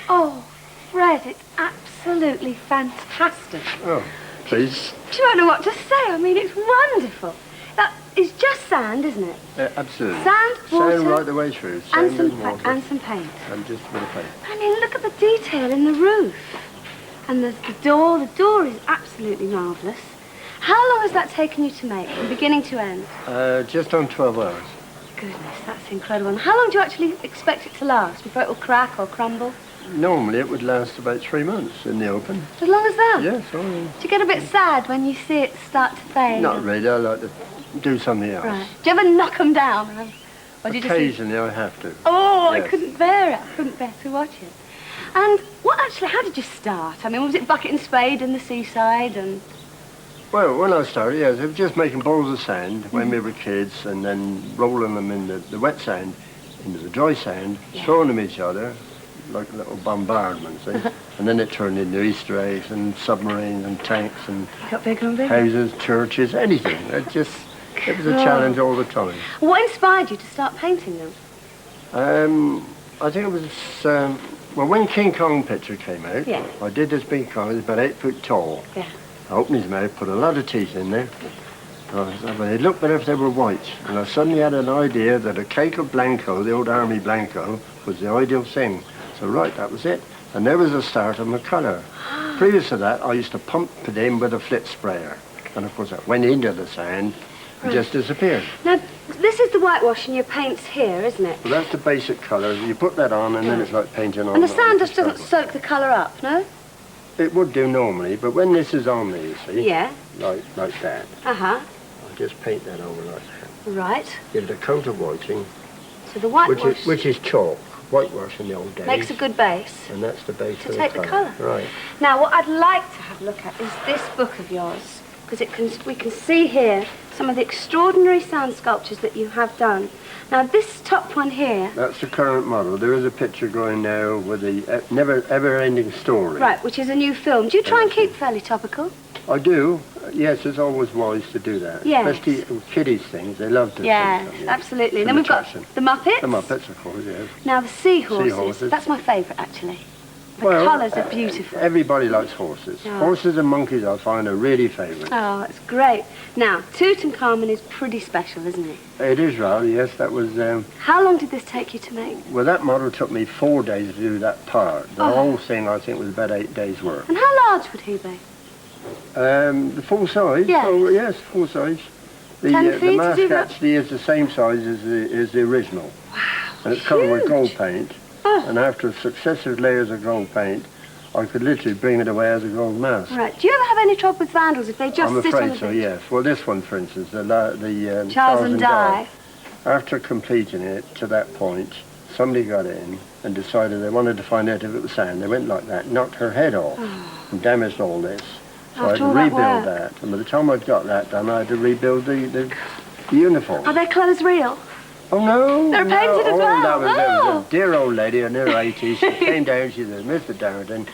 Oh, Fred, it's absolutely fantastic. Oh, please. Do you know what to say? I mean, it's wonderful. That is just sand, isn't it? Absolutely. Sand, water, Sand right the way through. and Sand some and water. and some paint. And just a bit of paint. I mean, look at the detail in the roof. And there's the door. The door is absolutely marvellous. How long has that taken you to make, from beginning to end? Just on 12 hours. Goodness, that's incredible. And how long do you actually expect it to last before it will crack or crumble? Normally it would last about 3 months in the open. As long as that? Yes, oh, yeah. Do you get a bit sad when you see it start to fade? Not really, I like to do something else. Right. Do you ever knock them down? Or do you just... Occasionally I have to. Oh, Yes. I couldn't bear it. I couldn't bear to watch it. And how did you start? I mean, was it bucket and spade in the seaside and... Well, when I started, yes, it was just making balls of sand when we were kids and then rolling them in the wet sand into the dry sand, throwing them at each other like a little bombardment, see? And then it turned into Easter eggs and submarines and tanks and Got bigger and bigger? houses, churches, anything. It was a challenge all the time. What inspired you to start painting them? I think it was, well, when King Kong picture came out, Yeah. I did this big Kong, he was about 8 foot tall. Yeah. I opened his mouth, put a lot of teeth in there. They looked better if they were white. And I suddenly had an idea that a cake of Blanco, the old army Blanco, was the ideal thing. So right, that was it. And there was the start of my colour. Previous to that, I used to pump it in with a flit sprayer. And of course that went into the sand and just disappeared. Now, this is the whitewash in your paints here, isn't it? Well, that's the basic colour. You put that on and then it's like painting on. And the sand just doesn't soak the colour up, no? It would do normally, but when this is on me, you see, Yeah. like that, Uh-huh. I just paint that over like that. Right. Give it a coat of whiting, So the whitewash which is chalk, whitewash in the old days. makes a good base. And that's the base To of take the the colour. colour. Right. Now, what I'd like to have a look at is this book of yours, because we can see here some of the extraordinary sand sculptures that you have done. Now, this top one here... That's the current model. There is a picture going now with the ever-ending story. Right, which is a new film. Do you try and keep fairly topical? I do. Yes, it's always wise to do that. Yes. Especially with kiddies' things. They love to Yes, see them. absolutely. An Then we've got attraction. the Muppets. The Muppets, of course, yes. Now, the seahorses. Seahorses. That's my favourite, actually. The Well, colours are beautiful. Everybody likes horses. Oh. Horses and monkeys, I find, are really favourites. Oh, it's great. Now, Tutankhamun is pretty special, isn't it? It is rather, yes. That was, How long did this take you to make? well, that model took me 4 days to do that part. The Oh. whole thing, I think, was about 8 days' work. And how large would he be? The full size? Yes. Oh, yes, full size. 10 feet, The is mask he about? actually is the same size as the original. Wow, and it's covered with gold paint. Oh. And after successive layers of gold paint, I could literally bring it away as a gold mask. Right. Do you ever have any trouble with vandals if they just I'm sit on afraid the so, bench? yes. Well, this one, for instance, the Charles and Di. After completing it to that point, somebody got in and decided they wanted to find out if it was sand. They went like that, knocked her head off, and damaged all this. So I had After to all that rebuild work? that. And by the time I'd got that done, I had to rebuild the uniform. Are their clothes real? Oh, no. They're no. painted as well. That was Oh. a dear old lady in her 80s. She came down, she said, Mr. Darrington,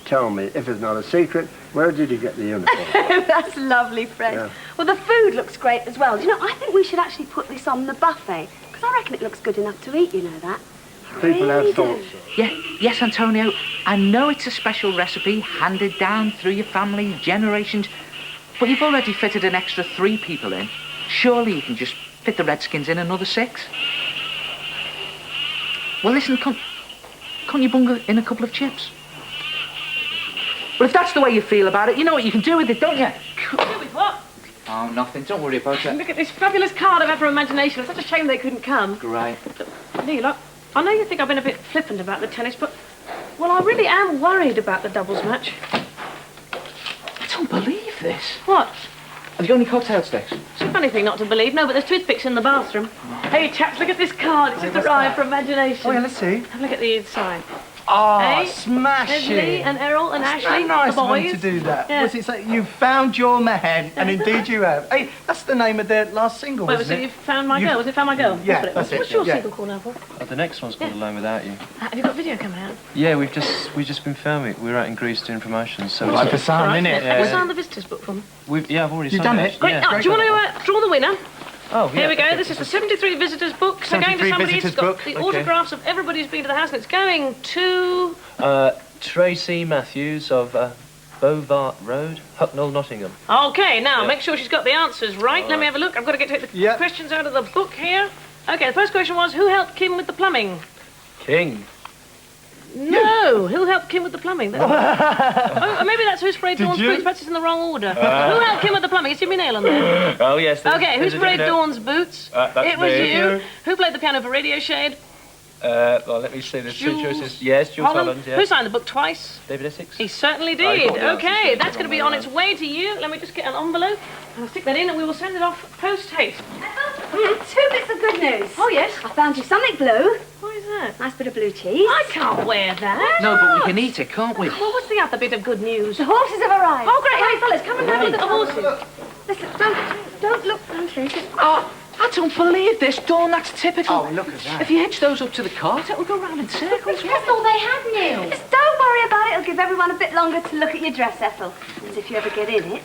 tell me, if it's not a secret, where did you get the uniform? That's lovely, Fred. Yeah. Well, the food looks great as well. Do you know, I think we should actually put this on the buffet, because I reckon it looks good enough to eat, you know that. People Really have thoughts. Yeah, yes, Antonio. I know it's a special recipe handed down through your family, generations. But you've already fitted an extra 3 people in. Surely you can just fit the Redskins in another 6. Well, listen, can't you bunga in a couple of chips? Well, if that's the way you feel about it, you know what you can do with it, don't you? Do with what? Oh, nothing. Don't worry about it. Look at this fabulous card I've had for imagination. It's such a shame they couldn't come. Great. Neil, I know you think I've been a bit flippant about the tennis, but, well, I really am worried about the doubles match. I don't believe this. What? Have you got any cocktail sticks? It's a funny thing not to believe. No, but there's toothpicks in the bathroom. Hey, chaps, look at this card. It's just arrived for imagination. Oh, yeah, let's see. Have a look at the inside. Oh, Hey, smashing. There's Lee and Errol and That's Ashley, so nice the of them boys. to do that. Yeah. Was it like you found your man, and indeed you have. Hey, that's the name of their last single, Wait, wasn't so it? you found my girl? Was it Found My Girl? Yeah, what that's it. What's your Yeah. single called now, Paul? The next one's called Alone Without You. Have you got video coming out? Yeah, we've just been filming. We're out in Greece doing promotions. So Like for some, All right, innit? Have you signed the visitors book for me? I've already You've signed done it. it? Great. Yeah. Do you want to draw the winner? Oh, yeah. Here we go. Okay. This is the 73 visitors book. So going to 73 somebody who's visitors got book. the Okay. autographs of everybody who's been to the house, and it's going to... Tracy Matthews of Bovart Road, Hucknall, Nottingham. Okay, now Yeah. make sure she's got the answers right. Let me have a look. I've got to take the questions out of the book here. Okay, the first question was, who helped Kim with the plumbing? King. No, who helped Kim with the plumbing? Oh, maybe that's who sprayed Did Dawn's you? boots. Perhaps it's in the wrong order. Who helped Kim with the plumbing? Is Jimmy Nail on there? Oh, yes. Okay, who there's a sprayed different- Dawn's boots? That's It was me. you. Who played the piano for Radio Shade? Well, let me see. There's 2 choices. Yes, Jules Holland. Yeah. Who signed the book twice? David Essex. He certainly I did. got the answers Okay, written that's going to be on its way to you. Let me just get an envelope and I'll stick that in and we will send it off post haste. 2 bits of good news. Oh, yes? I found you something blue. What is that? Nice bit of blue cheese. I can't wear that. No, but we can eat it, can't we? Well, what's the other bit of good news? The horses have arrived. Oh, great. Hey, fellas, come and have a look at the horses. Listen, don't look round here. Oh, I don't believe this, Dawn. That's typical. Oh, look at that. If you hitch those up to the cart, it'll go round in circles. That's all they had, Neil. Just don't worry about it. It'll give everyone a bit longer to look at your dress, Ethel. As if you ever get in it.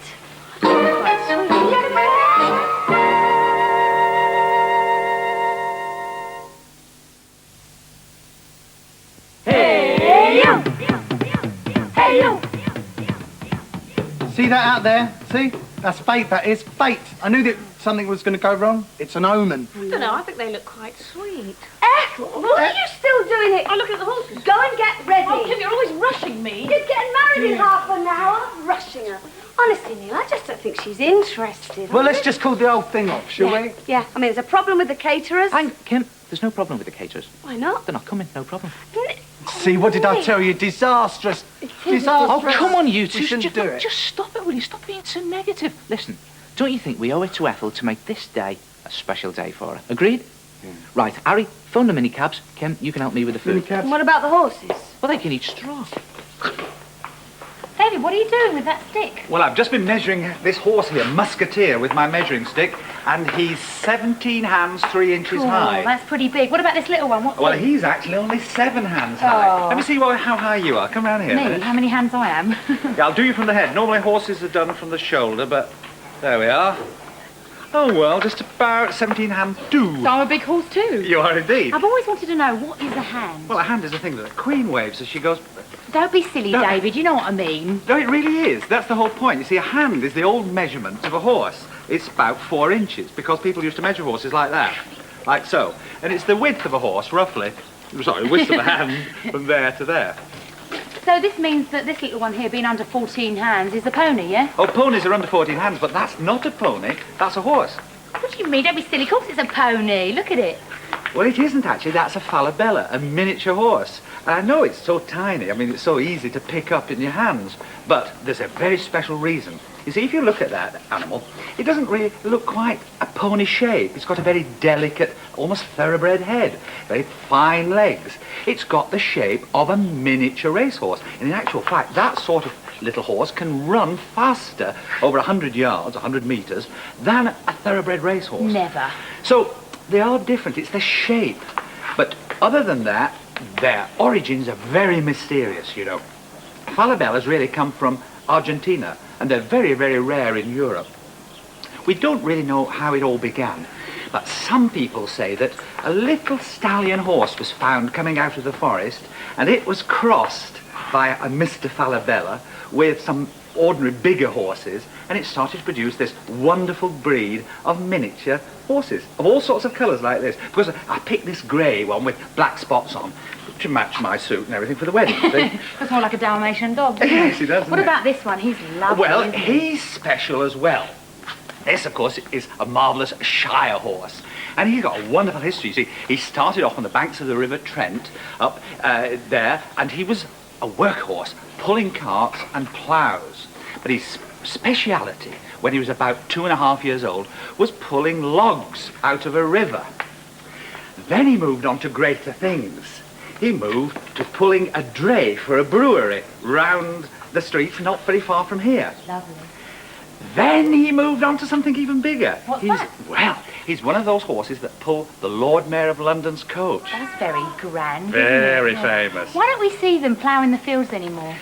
Hey, you! Hey, you! See that out there? See? That's fate, that is. Fate. I knew that something was going to go wrong. It's an omen. I don't know. I think they look quite sweet. Ethel, what are you still doing it? Oh, look at the horses. Go and get ready. Oh, Kim, you're always rushing me. You're getting married in half an hour. Rushing her. Honestly, Neil, I just don't think she's interested. Well, let's just call the old thing off, shall we? Yeah, I mean, there's a problem with the caterers. Kim, there's no problem with the caterers. Why not? They're not coming, no problem. See, what did I tell you? Disastrous. Disastrous. Oh, come on, you We two. shouldn't do it. Just stop it, will you? Stop being so negative. Listen, don't you think we owe it to Ethel to make this day a special day for her? Agreed? Right, Harry, phone the minicabs. Kim, you can help me with the food. And what about the horses? Well, they can eat straw. David, what are you doing with that stick? Well, I've just been measuring this horse here, Musketeer, with my measuring stick, and he's 17 hands, 3 inches Oh, high. that's pretty big. What about this little one? What Well, big? he's actually only 7 hands high. Oh. Let me see how high you are. Come round here. a Me? minute. How many hands I am? Yeah, I'll do you from the head. Normally horses are done from the shoulder, but there we are. Oh, well, just about 17 hands do. So I'm a big horse too. You are indeed. I've always wanted to know, what is a hand? Well, a hand is a thing that the Queen waves as she goes... Don't be silly, No. David. You know what I mean. No, it really is. That's the whole point. You see, a hand is the old measurement of a horse. It's about 4 inches, because people used to measure horses like that. Like so. And it's the width of a horse, roughly. Sorry, width of a hand from there to there. So this means that this little one here, being under 14 hands, is a pony, yeah? Oh, ponies are under 14 hands, but that's not a pony. That's a horse. What do you mean? Don't be silly. Of course it's a pony. Look at it. Well, it isn't actually. That's a falabella, a miniature horse. And I know it's so tiny. I mean, it's so easy to pick up in your hands. But there's a very special reason. You see, if you look at that animal, it doesn't really look quite a pony shape. It's got a very delicate, almost thoroughbred head, very fine legs. It's got the shape of a miniature racehorse. And in actual fact, that sort of little horse can run faster, over 100 yards, 100 metres, than a thoroughbred racehorse. Never. So they are different. It's the shape. But other than that, their origins are very mysterious, you know. Falabellas really come from Argentina, and they're very, very rare in Europe. We don't really know how it all began, but some people say that a little stallion horse was found coming out of the forest, and it was crossed by a Mr. Falabella with some ordinary bigger horses, and it started to produce this wonderful breed of miniature horses of all sorts of colours like this. Because I picked this grey one with black spots on to match my suit and everything for the wedding. See? Looks more like a Dalmatian dog. Yes, he does. What about this one? He's lovely. Well, isn't he? he's special as well. This, of course, is a marvellous Shire horse. And he's got a wonderful history. You see, he started off on the banks of the River Trent, up there, and he was a workhorse, pulling carts and ploughs. But his speciality, when he was about 2.5 years old, was pulling logs out of a river. Then he moved on to greater things. He moved to pulling a dray for a brewery round the streets not very far from here. Lovely. Then he moved on to something even bigger. What's that? Well, he's one of those horses that pull the Lord Mayor of London's coach. That's very grand. Very isn't it? famous. Why don't we see them ploughing the fields anymore?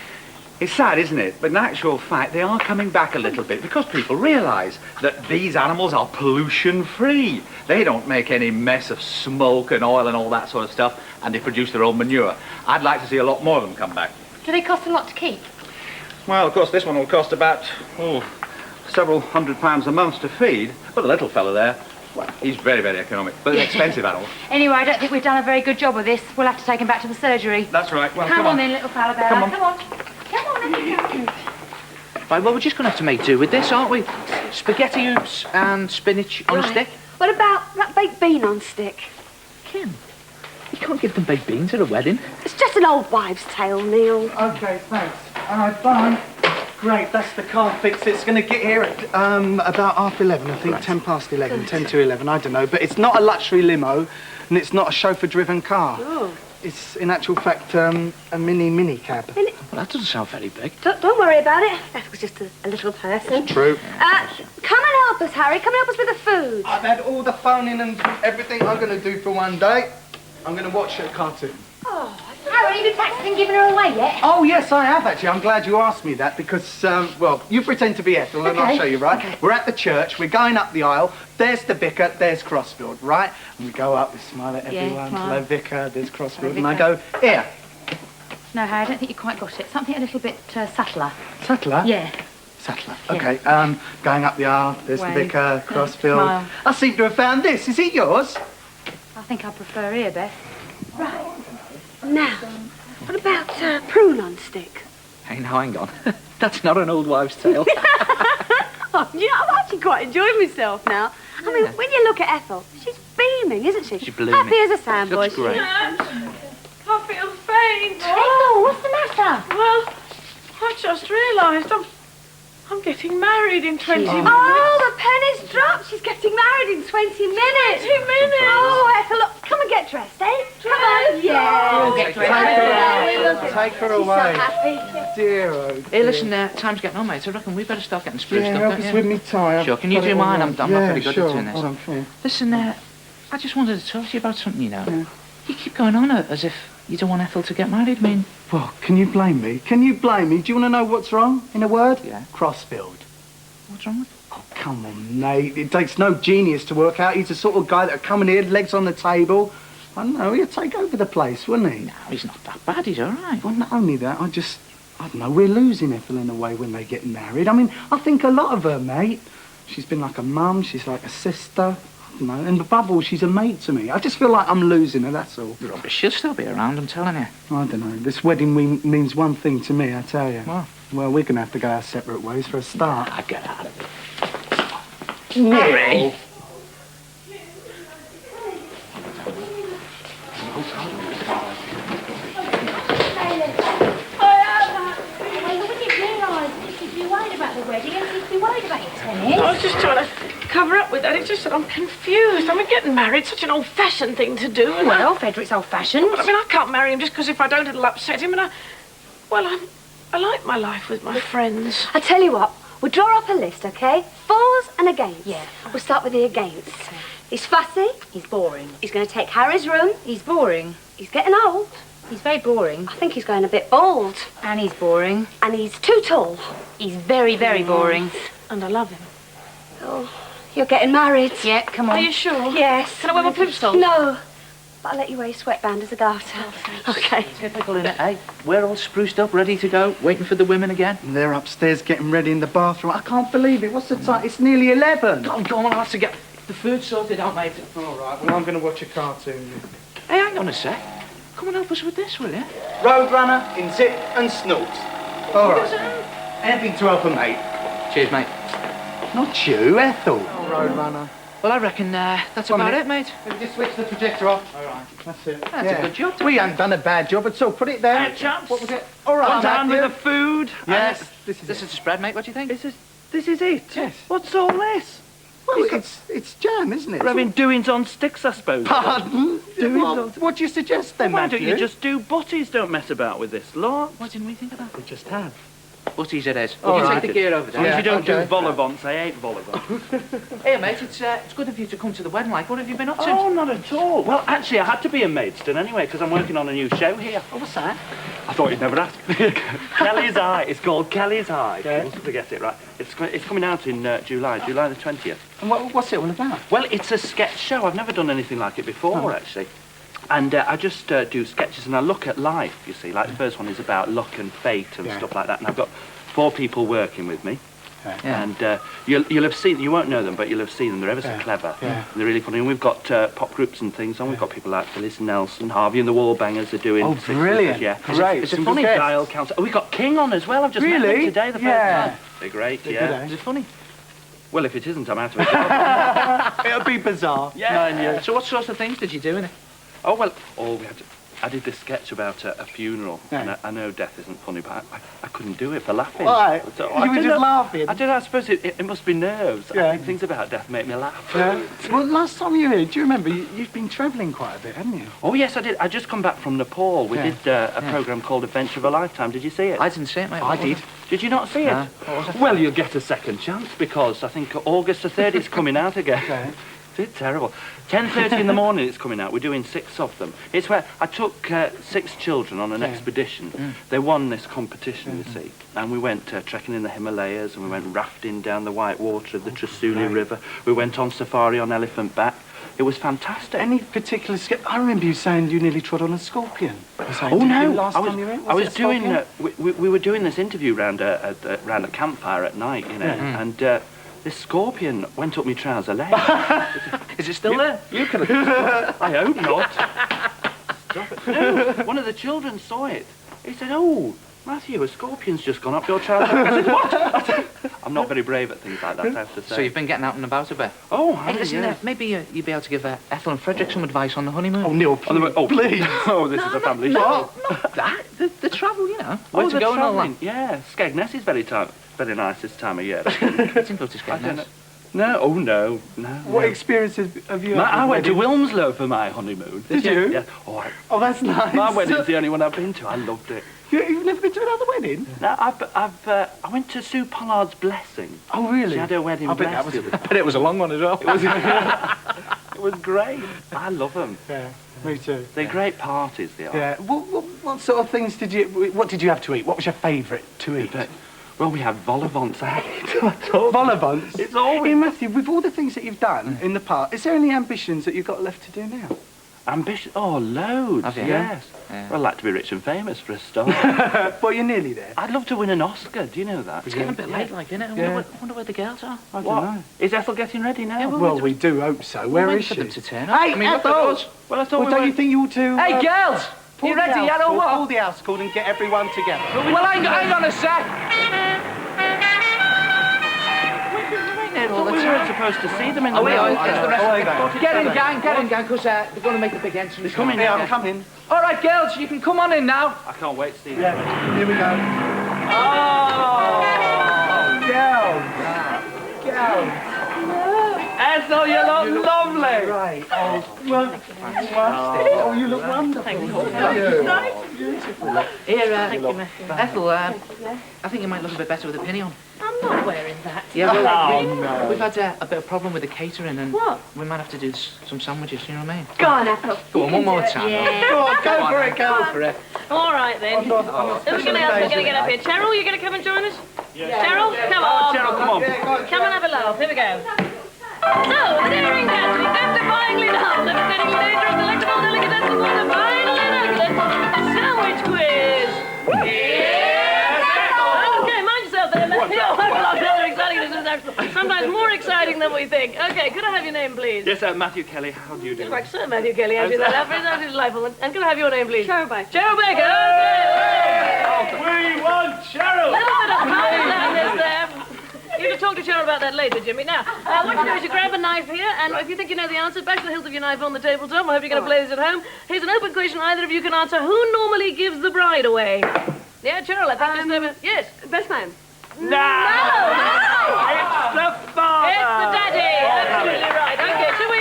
It's sad, isn't it? But in actual fact, they are coming back a little bit because people realise that these animals are pollution-free. They don't make any mess of smoke and oil and all that sort of stuff, and they produce their own manure. I'd like to see a lot more of them come back. Do they cost a lot to keep? Well, of course, this one will cost about, several £100 a month to feed. But the little fella there, well, he's very, very economic, but an expensive animal. Anyway, I don't think we've done a very good job of this. We'll have to take him back to the surgery. That's right. Well, come on then, little Falabella. Come on. Come on. Come on then. Right, well, we're just going to have to make do with this, aren't we? Spaghetti hoops and spinach on a stick. What about that baked bean on stick? Kim, you can't give them baked beans at a wedding. It's just an old wives' tale, Neil. OK, thanks. All right, bye. Great, that's the car fix. It's going to get here at about 11:30, I think, 10 past 11, 10 to 11, I don't know. But it's not a luxury limo, and it's not a chauffeur-driven car. Oh. It's, in actual fact, a mini cab. Well, that doesn't sound very big. Don't worry about it. That was just a little person. True. Come and help us, Harry. Come and help us with the food. I've had all the phoning and everything I'm going to do for one day. I'm going to watch a cartoon. Oh, Harry, have you been practising giving her away yet? Oh, yes, I have, actually. I'm glad you asked me that because, well, you pretend to be Ethel and I'll show you, right? Okay. We're at the church, we're going up the aisle, there's the vicar, there's Crossfield, right? And we go up, we smile at everyone, hello, vicar, there's Crossfield, and I go, here. No, Harry, I don't think you quite got it. Something a little bit subtler. Subtler? Yeah. Subtler, okay. Going up the aisle, there's the vicar, Crossfield. Smile. I seem to have found this. Is it yours? I think I prefer here, Beth. Right. Now, what about prune on stick? Hey, now, hang on. That's not an old wives' tale. Oh, you know, I'm actually quite enjoying myself now. I mean, when you look at Ethel, she's beaming, isn't she? She's blooming. Happy as a sandboy. Looks great. I feel faint. Ethel, what's the matter? Well, I just realised I'm getting married in 20 minutes. Oh, the penny's dropped. She's getting married in 20 minutes. 20 minutes. Oh, Ethel, look, come and get dressed, eh? Come on. Yeah. Take her away. She's so happy. Dear, oh dear. Hey, listen, time's getting on, mate. I reckon we better start getting spruced Yeah, up, help don't us you? with me tie. Sure, can you do mine? I'm not very good sure. at doing this. Hold on, sure. Listen, I just wanted to talk to you about something, you know. Yeah. You keep going on as if you don't want Ethel to get married. I mean... Well, can you blame me? Can you blame me? Do you want to know what's wrong, in a word? Yeah. Crossfield. What's wrong with... Oh, come on, Nate. It takes no genius to work out. He's the sort of guy that would come in here, legs on the table. I don't know, he'd take over the place, wouldn't he? No, he's not that bad. He's all right. Well, not only that, I don't know, we're losing Ethel in a way when they get married. I mean, I think a lot of her, mate. She's been like a mum, she's like a sister. No, and above all, she's a mate to me. I just feel like I'm losing her, that's all. Rubbish, she'll still be around, I'm telling you. I don't know. This wedding means one thing to me, I tell you. What? Well, we're going to have to go our separate ways for a start. I get out of it. Harry! I was just trying to cover up with that. It's just that I'm confused. I mean, getting married's such an old-fashioned thing to do. And Well, Frederick's old-fashioned. I mean, I can't marry him just because if I don't, it'll upset him. And I like my life with my friends. I tell you what, we'll draw up a list, okay? Fors and against. Yeah. We'll start with the against. He's fussy. He's boring. He's going to take Harry's room. He's boring. He's getting old. He's very boring. I think he's going a bit bald. And he's boring. And he's too tall. He's very, very boring. And I love him. Oh, you're getting married. Yeah, come on. Are you sure? Yes. Can I wear my plimsoll? No. But I'll let you wear your sweatband as a garter. Okay. Typical, innit, eh? We're all spruced up, ready to go, waiting for the women again. And they're upstairs getting ready in the bathroom. I can't believe it. What's the time? It's nearly 11. Go on, I'll have to get the food sorted out, mate. All right, well, I'm going to watch a cartoon. Hey, hang on a sec. Come and help us with this, will you? Roadrunner in zip and snoots. All right. Anything to help a mate. Cheers, mate. Not you, Ethel. Oh, Roadrunner. Well, I reckon that's about it, mate. We'll just switch the projector off. All right, that's it. That's a good job. We haven't done a bad job at all. Put it there. Hey, chaps. What was it? All right, I'm down with Matthew. the food. Yes. This is the spread, mate. What do you think? This is it? Yes. What's all this? Well, it's jam, isn't it? We're having doings on sticks, I suppose. Pardon? Doings Well, on... what do you suggest then, Why Matthew? don't you just do butties? Don't mess about with this lot. Why didn't we think of that? We just have. Butties it is. All You right. take the gear over As there. long as you don't okay. do vol-au-vents, I hate vol-au-vents. Hey, mate, it's good of you to come to the wedding. Like, what have you been up to? Oh, not at all. Well, actually, I had to be in Maidstone anyway, because I'm working on a new show here. Oh, what's that? I thought you'd never ask. Kelly's Eye. It's called Kelly's Eye. You mustn't forget it, right? It's coming out in July the 20th. And what's it all about? Well, it's a sketch show. I've never done anything like it before, actually. And I just do sketches and I look at life, you see. Like the first one is about luck and fate and stuff like that. And I've got 4 people working with me. Yeah. And you'll have seen, you won't know them, but you'll have seen them. They're ever so clever. Yeah. They're really funny. And we've got pop groups and things on. We've got people like Phyllis Nelson, Harvey and the Wallbangers are doing. Oh, brilliant. Yeah. Great. It's a Some funny good Dial Council. Oh, we've got King on as well. I've just met them Really? today. The first Yeah. time. They're great, They're yeah. good, eh? Is it funny? Well, if it isn't, I'm out of a job. It'll be bizarre. Yeah. So what sorts of things did you do in it? Oh, well, I did this sketch about a funeral, Yeah. and I know death isn't funny, but I couldn't do it for laughing. Why? So You I were don't just know- laughing. I suppose it must be nerves. Yeah. I think things about death make me laugh. Yeah. Well, last time you were here, do you remember, you've been travelling quite a bit, haven't you? Oh, yes, I did. I just come back from Nepal. We did a programme called Adventure of a Lifetime. Did you see it? I didn't see it, mate. I did. Did you not see it? No. What was it? Well, you'll get a second chance because I think August the 3rd it's coming out again. Okay. It's terrible. 10:30 in the morning it's coming out. We're doing 6 of them. It's where I took 6 children on an expedition. They won this competition, you see. And we went trekking in the Himalayas and we went rafting down the white water of the Trasuli River. We went on safari on elephant back. It was fantastic. Any particular I remember you saying you nearly trod on a scorpion. Oh no! Last I was, time you were in? I was it a doing. scorpion? We were doing this interview round a campfire at night, you know, and this scorpion went up my trouser leg. Is it still there? You could have. I hope not. No, one of the children saw it. He said, "Oh, Matthew, a scorpion's just gone up your trouser." I said, "What?" I'm not very brave at things like that, I have to say. So you've been getting out and about a bit? Oh, Hey, listen, maybe you'd be able to give Ethel and Frederick some advice on the honeymoon. Oh, Neil, please. please. Oh, this is a family show. Not that. The travel, you know. Where to go and all that. Yeah, Skegness is very nice this time of year. You can go to Skegness. No, oh no. What experiences have you had? I went to weddings? Wilmslow for my honeymoon. Did you? Yeah. Oh, that's nice. My wedding's the only one I've been to. I loved it. You've never been to another wedding? No, I went to Sue Pollard's blessing. Oh, really? She had her wedding I bet blessed. that was. the other I bet it was a long one as well. It was, it was great. I love them. Yeah, me too. They're great parties, they are. Yeah. What sort of things did you? What did you have to eat? What was your favourite to eat? Well, we had vol-au-vents. Vol-au-vents? It's always... Hey, Matthew, with all the things that you've done in the past, is there any ambitions that you've got left to do now? Ambition? Oh, loads. Have you? Yes. Yeah. Well, I'd like to be rich and famous for a start. Well, you're nearly there. I'd love to win an Oscar. Do you know that? It's getting a bit late, like, isn't it? I wonder where the girls are. I don't know. Is Ethel getting ready now? Well, we do hope so. Where is she? Them to turn up. Hey, I mean, look at Ethel! us. Well, I thought Well, don't you think you ought to... Hey, girls! pull You the ready house yet or call, what? Pull the house call and get everyone together. Well, hang on a sec. But we weren't supposed to see them in the Oh, we are. middle. It's the rest Oh, of okay. the Get in, gang, because they're going to make the big entrance. They're coming Yeah, now. I'm coming. All right, girls, you can come on in now. I can't wait to see them. Yeah, here we go. Oh, girls. Ethel, you look lovely. Right. Oh, well, oh, you look wonderful. Thank you. Beautiful. Here, Thank you, Matthew. Ethel, I think you might look a bit better with a pinny on. I'm not wearing that. Yeah, well, no. we've had a bit of problem with the catering, and What? we might have to do some sandwiches. You know what I mean? Go on, Ethel. Go on, one more time. Yeah. Go on, go for it, Go for it. All right, then. Who's going to get up here? Cheryl, you going to come and join us? Cheryl, come on. Cheryl, come on. Come and have a laugh. Here we go. So, the daring dancer, death-defyingly novel, devastatingly dangerous, delectable, delicatessen for the final inaccurate sandwich quiz. Okay, mind yourself there. Sometimes more exciting than we think. Okay, could I have your name, please? Yes, Matthew Kelly, how do you do? Like Sir Matthew Kelly, how do you do that? That is delightful. And could I have your name, please? Cheryl Baker. Cheryl Baker. We want Cheryl! Little bit of power down this there. You can talk to Cheryl about that later, Jimmy. Now, what you do is you grab a knife here, and if you think you know the answer, bash the hilt of your knife on the tabletop. I hope you're going to play this at home. Here's an open question either of you can answer. Who normally gives the bride away? Yeah, Cheryl, I think just over. Yes. Best man. No! It's the father! It's the daddy. Absolutely right. Okay, should we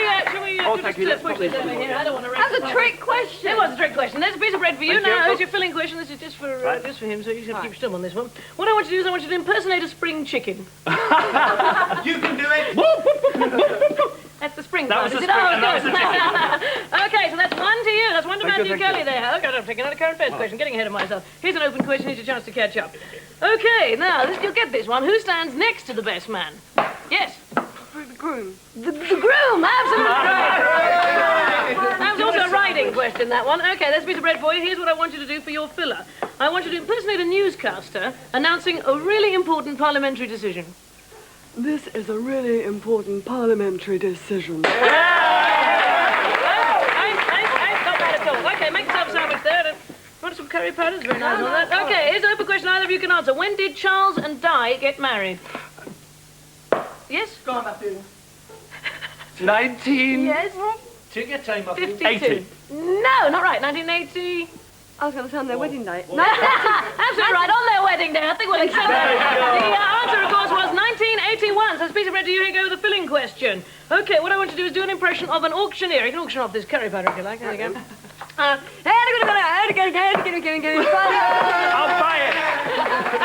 thank you. just push this over here? I don't want to That's a trick question. It was a trick question. There's a piece of bread for you. Thank Now, you. here's your filling question. This is just for him, so you should keep stum on this one. What I want you to do is I want you to impersonate a spring chicken. You can do it. That's the spring That was part, the is it? spring, Oh, that was good. the chicken. Okay, so that's one to you. That's one to Thank you, Matthew thank Kelly you. there. Oh, God, I'm taking out a current affairs question. Getting ahead of myself. Here's an open question. Here's your chance to catch up. Okay, now, you'll get this one. Who stands next to the best man? Yes. The groom. The groom, absolutely right. That was also a riding question, that one. Okay, there's a piece of bread for you. Here's what I want you to do for your filler. I want you to impersonate a newscaster announcing a really important parliamentary decision. This is a really important parliamentary decision. Not bad at all. Okay, make yourself a sandwich there. Want some curry powder? It's very nice on that. Okay, here's an open question either of you can answer. When did Charles and Di get married? Yes? Go on, Matthew. 19... Yes? Take your time, Matthew. 52. 80. No, not right. 1980. I was going to say on their wedding date. No, absolutely right. On their wedding day. I think we'll accept that. The answer, of course, was 1981. So, piece of bread to you. Here go with the filling question. Okay, what I want you to do is do an impression of an auctioneer. You can auction off this curry powder if you like. There you go. I'll buy it.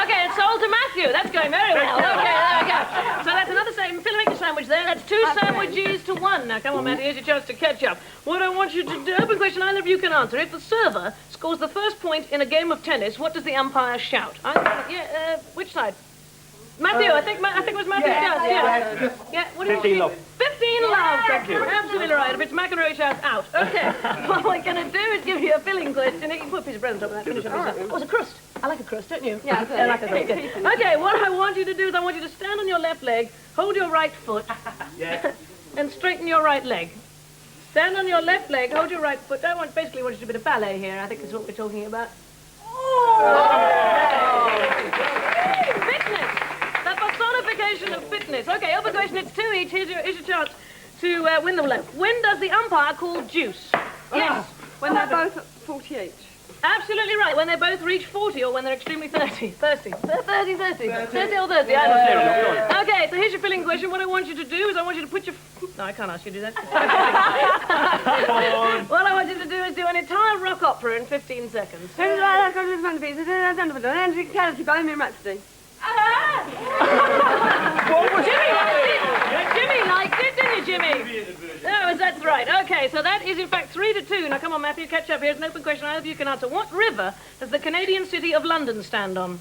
Okay, it's sold to Matthew. That's going very well. Okay, there we go. So that's another make a sandwich there. That's two sandwiches to one. Now, come on, Matthew. Here's your chance to catch up. What I want you to do, open question either of you can answer. If the server scores the first point in a game of tennis, what does the umpire shout? Which side? Matthew, I think it was Matthew. Yeah. What 15 love. 15 love. Thank you. Absolutely right. If it's McEnroe, shout out. Okay. What we're going to do is give you a filling question. You can put a piece of bread on top of that. Finish off. Oh, it's a crust. I like a crust, don't you? Yeah, I like a crust. Okay, what I want you to do is I want you to stand on your left leg, hold your right foot, and straighten your right leg. Stand on your left leg, hold your right foot. Basically want you to do a bit of ballet here. I think that's what we're talking about. Fitness. The personification of fitness. Okay, open question. It's two each. Here's your chance to win them left. When does the umpire call juice? Yes. When they're both 48. Absolutely right. When they both reach 40 or when they're extremely thirsty. 30 or 30. I don't know. Okay, so here's your filling question. What I want you to do is I want you to put your... No, I can't ask you to do that. What I want you to do is do an entire rock opera in 15 seconds. Jimmy liked it, didn't you, Jimmy? Oh, that's right. Okay, so that is in fact 3-2. Now come on, Matthew, catch up. Here's an open question. Either of you can answer. What river does the Canadian city of London stand on?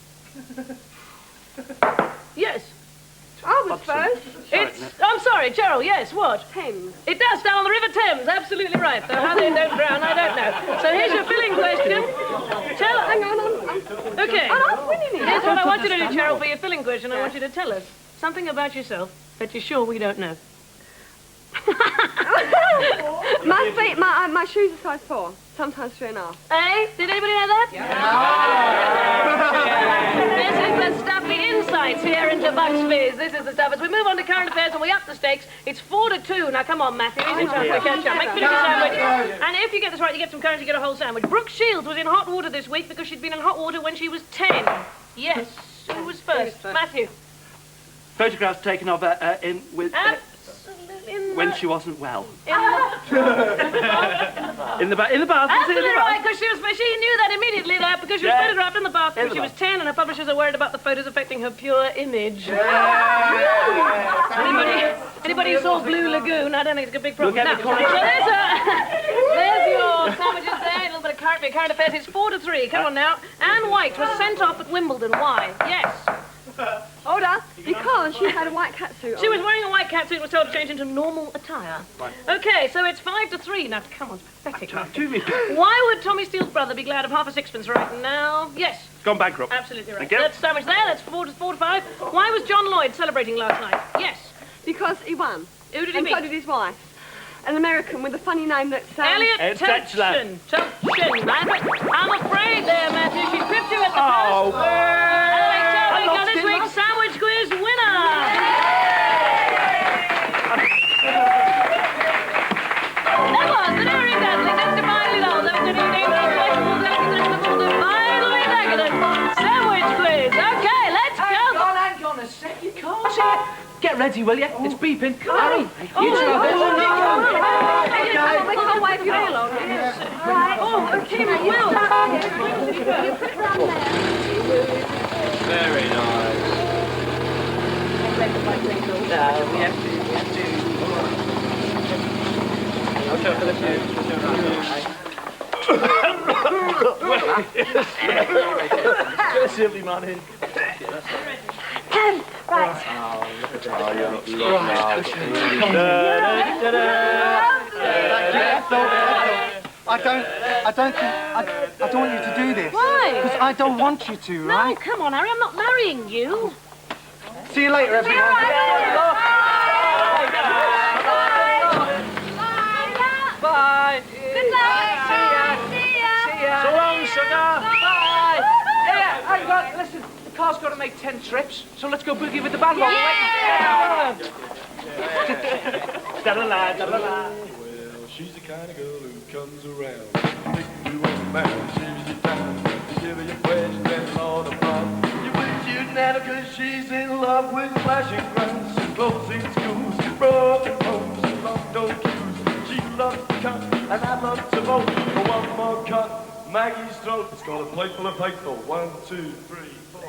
Yes. I was first. I'm sorry, Cheryl, yes, what? Thames. It does, down on the River Thames, absolutely right. Though how they don't drown, I don't know. So here's your filling question. Cheryl, hang on, okay. I'm winning it. Here's what I want you to do, Cheryl, for your filling question. I want you to tell us something about yourself that you're sure we don't know. My feet, my shoes are size 4, sometimes 3.5. Hey, did anybody know that? This is the stuff, the insights here into Bucks Fizz. This is the stuff. As we move on to current affairs and we up the stakes, it's 4-2. Now, come on, Matthew. Here's your chance to catch up. Make a sandwich. And if you get this right, you get some currency, you get a whole sandwich. Brooke Shields was in hot water this week because she'd been in hot water when she was 10. Yes. Who was first? Matthew. Photographs taken of her when she wasn't well. In the bath. Absolutely right, because she knew that immediately there because she was photographed in the bath when she was 10 and her publishers are worried about the photos affecting her pure image. Anybody who saw Blue Lagoon, I don't think it's a big problem. Now, so there's your sandwiches there, a little bit of current affairs. It's 4-3. Come on now. Anne White was sent off at Wimbledon. Why? Yes. Hold on, because she had a white catsuit on. She was wearing a white catsuit and was told to change into normal attire. Right. Okay, so it's 5-3. Now, come on, it's pathetic. Why would Tommy Steele's brother be glad of half a sixpence right now? Yes. Gone bankrupt. Absolutely right. That's sandwich there. That's 4-5. Why was John Lloyd celebrating last night? Yes. Because he won. Who did he and beat? so did his wife. An American with a funny name that's... Elliot Touchton. I'm afraid there, Matthew. She tripped you at the first. We got this week's sandwich quiz winner. That was the very badly testifiably low. Sandwich quiz. Okay, let's go. Hang on a sec. You can't see it. Get ready, will you? It's beeping. Hurry. We can't wave you along. Right. Oh, okay, we will. You put it round there. Very nice. No, we have to. I'll show for the few. Silly money. Right. I don't want you to do this. Why? Because I don't want you to, right? No, come on, Harry, I'm not marrying you. See you later, everyone. Bye. Good night. See ya. So long, sugar. Bye. Yeah, hang on, listen. The car's got to make 10 trips, so let's go boogie with the band while we're waiting. Da-la-la, da-la-la. Well, she's the kind of girl who comes around. Make you want to marry, she's your time. You give her your question and all the fun. You wish you'd never, cause she's in love with flashing grass, closing schools, broken homes, and long queues. She loves to cut, and I love to vote for one more cut. Maggie's throat, it's got a plate full of faithful. 1, 2, 3, 4.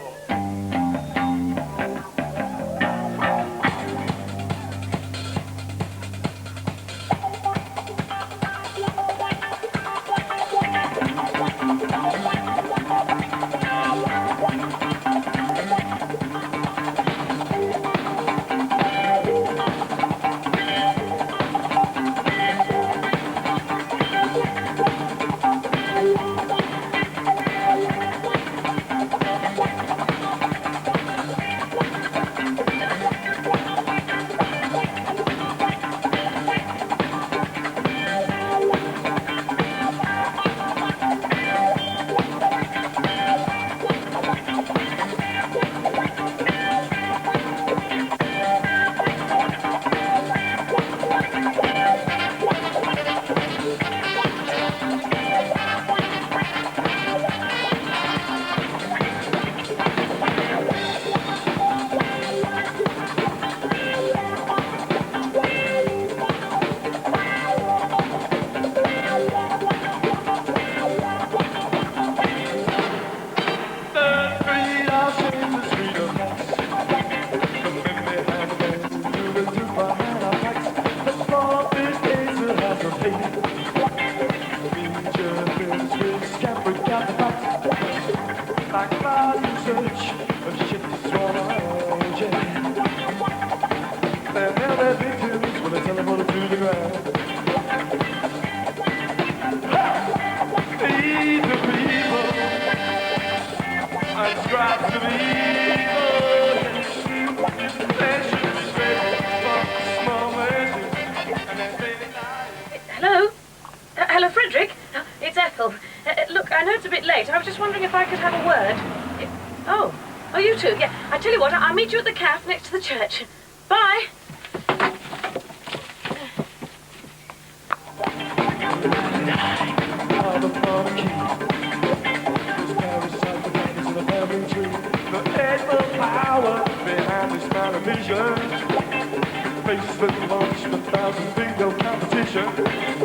I know it's a bit late. I was just wondering if I could have a word. Oh, you two. Yeah, I tell you what, I'll meet you at the cafe next to the church. Bye. Faces that launch 1,000 bingo competition.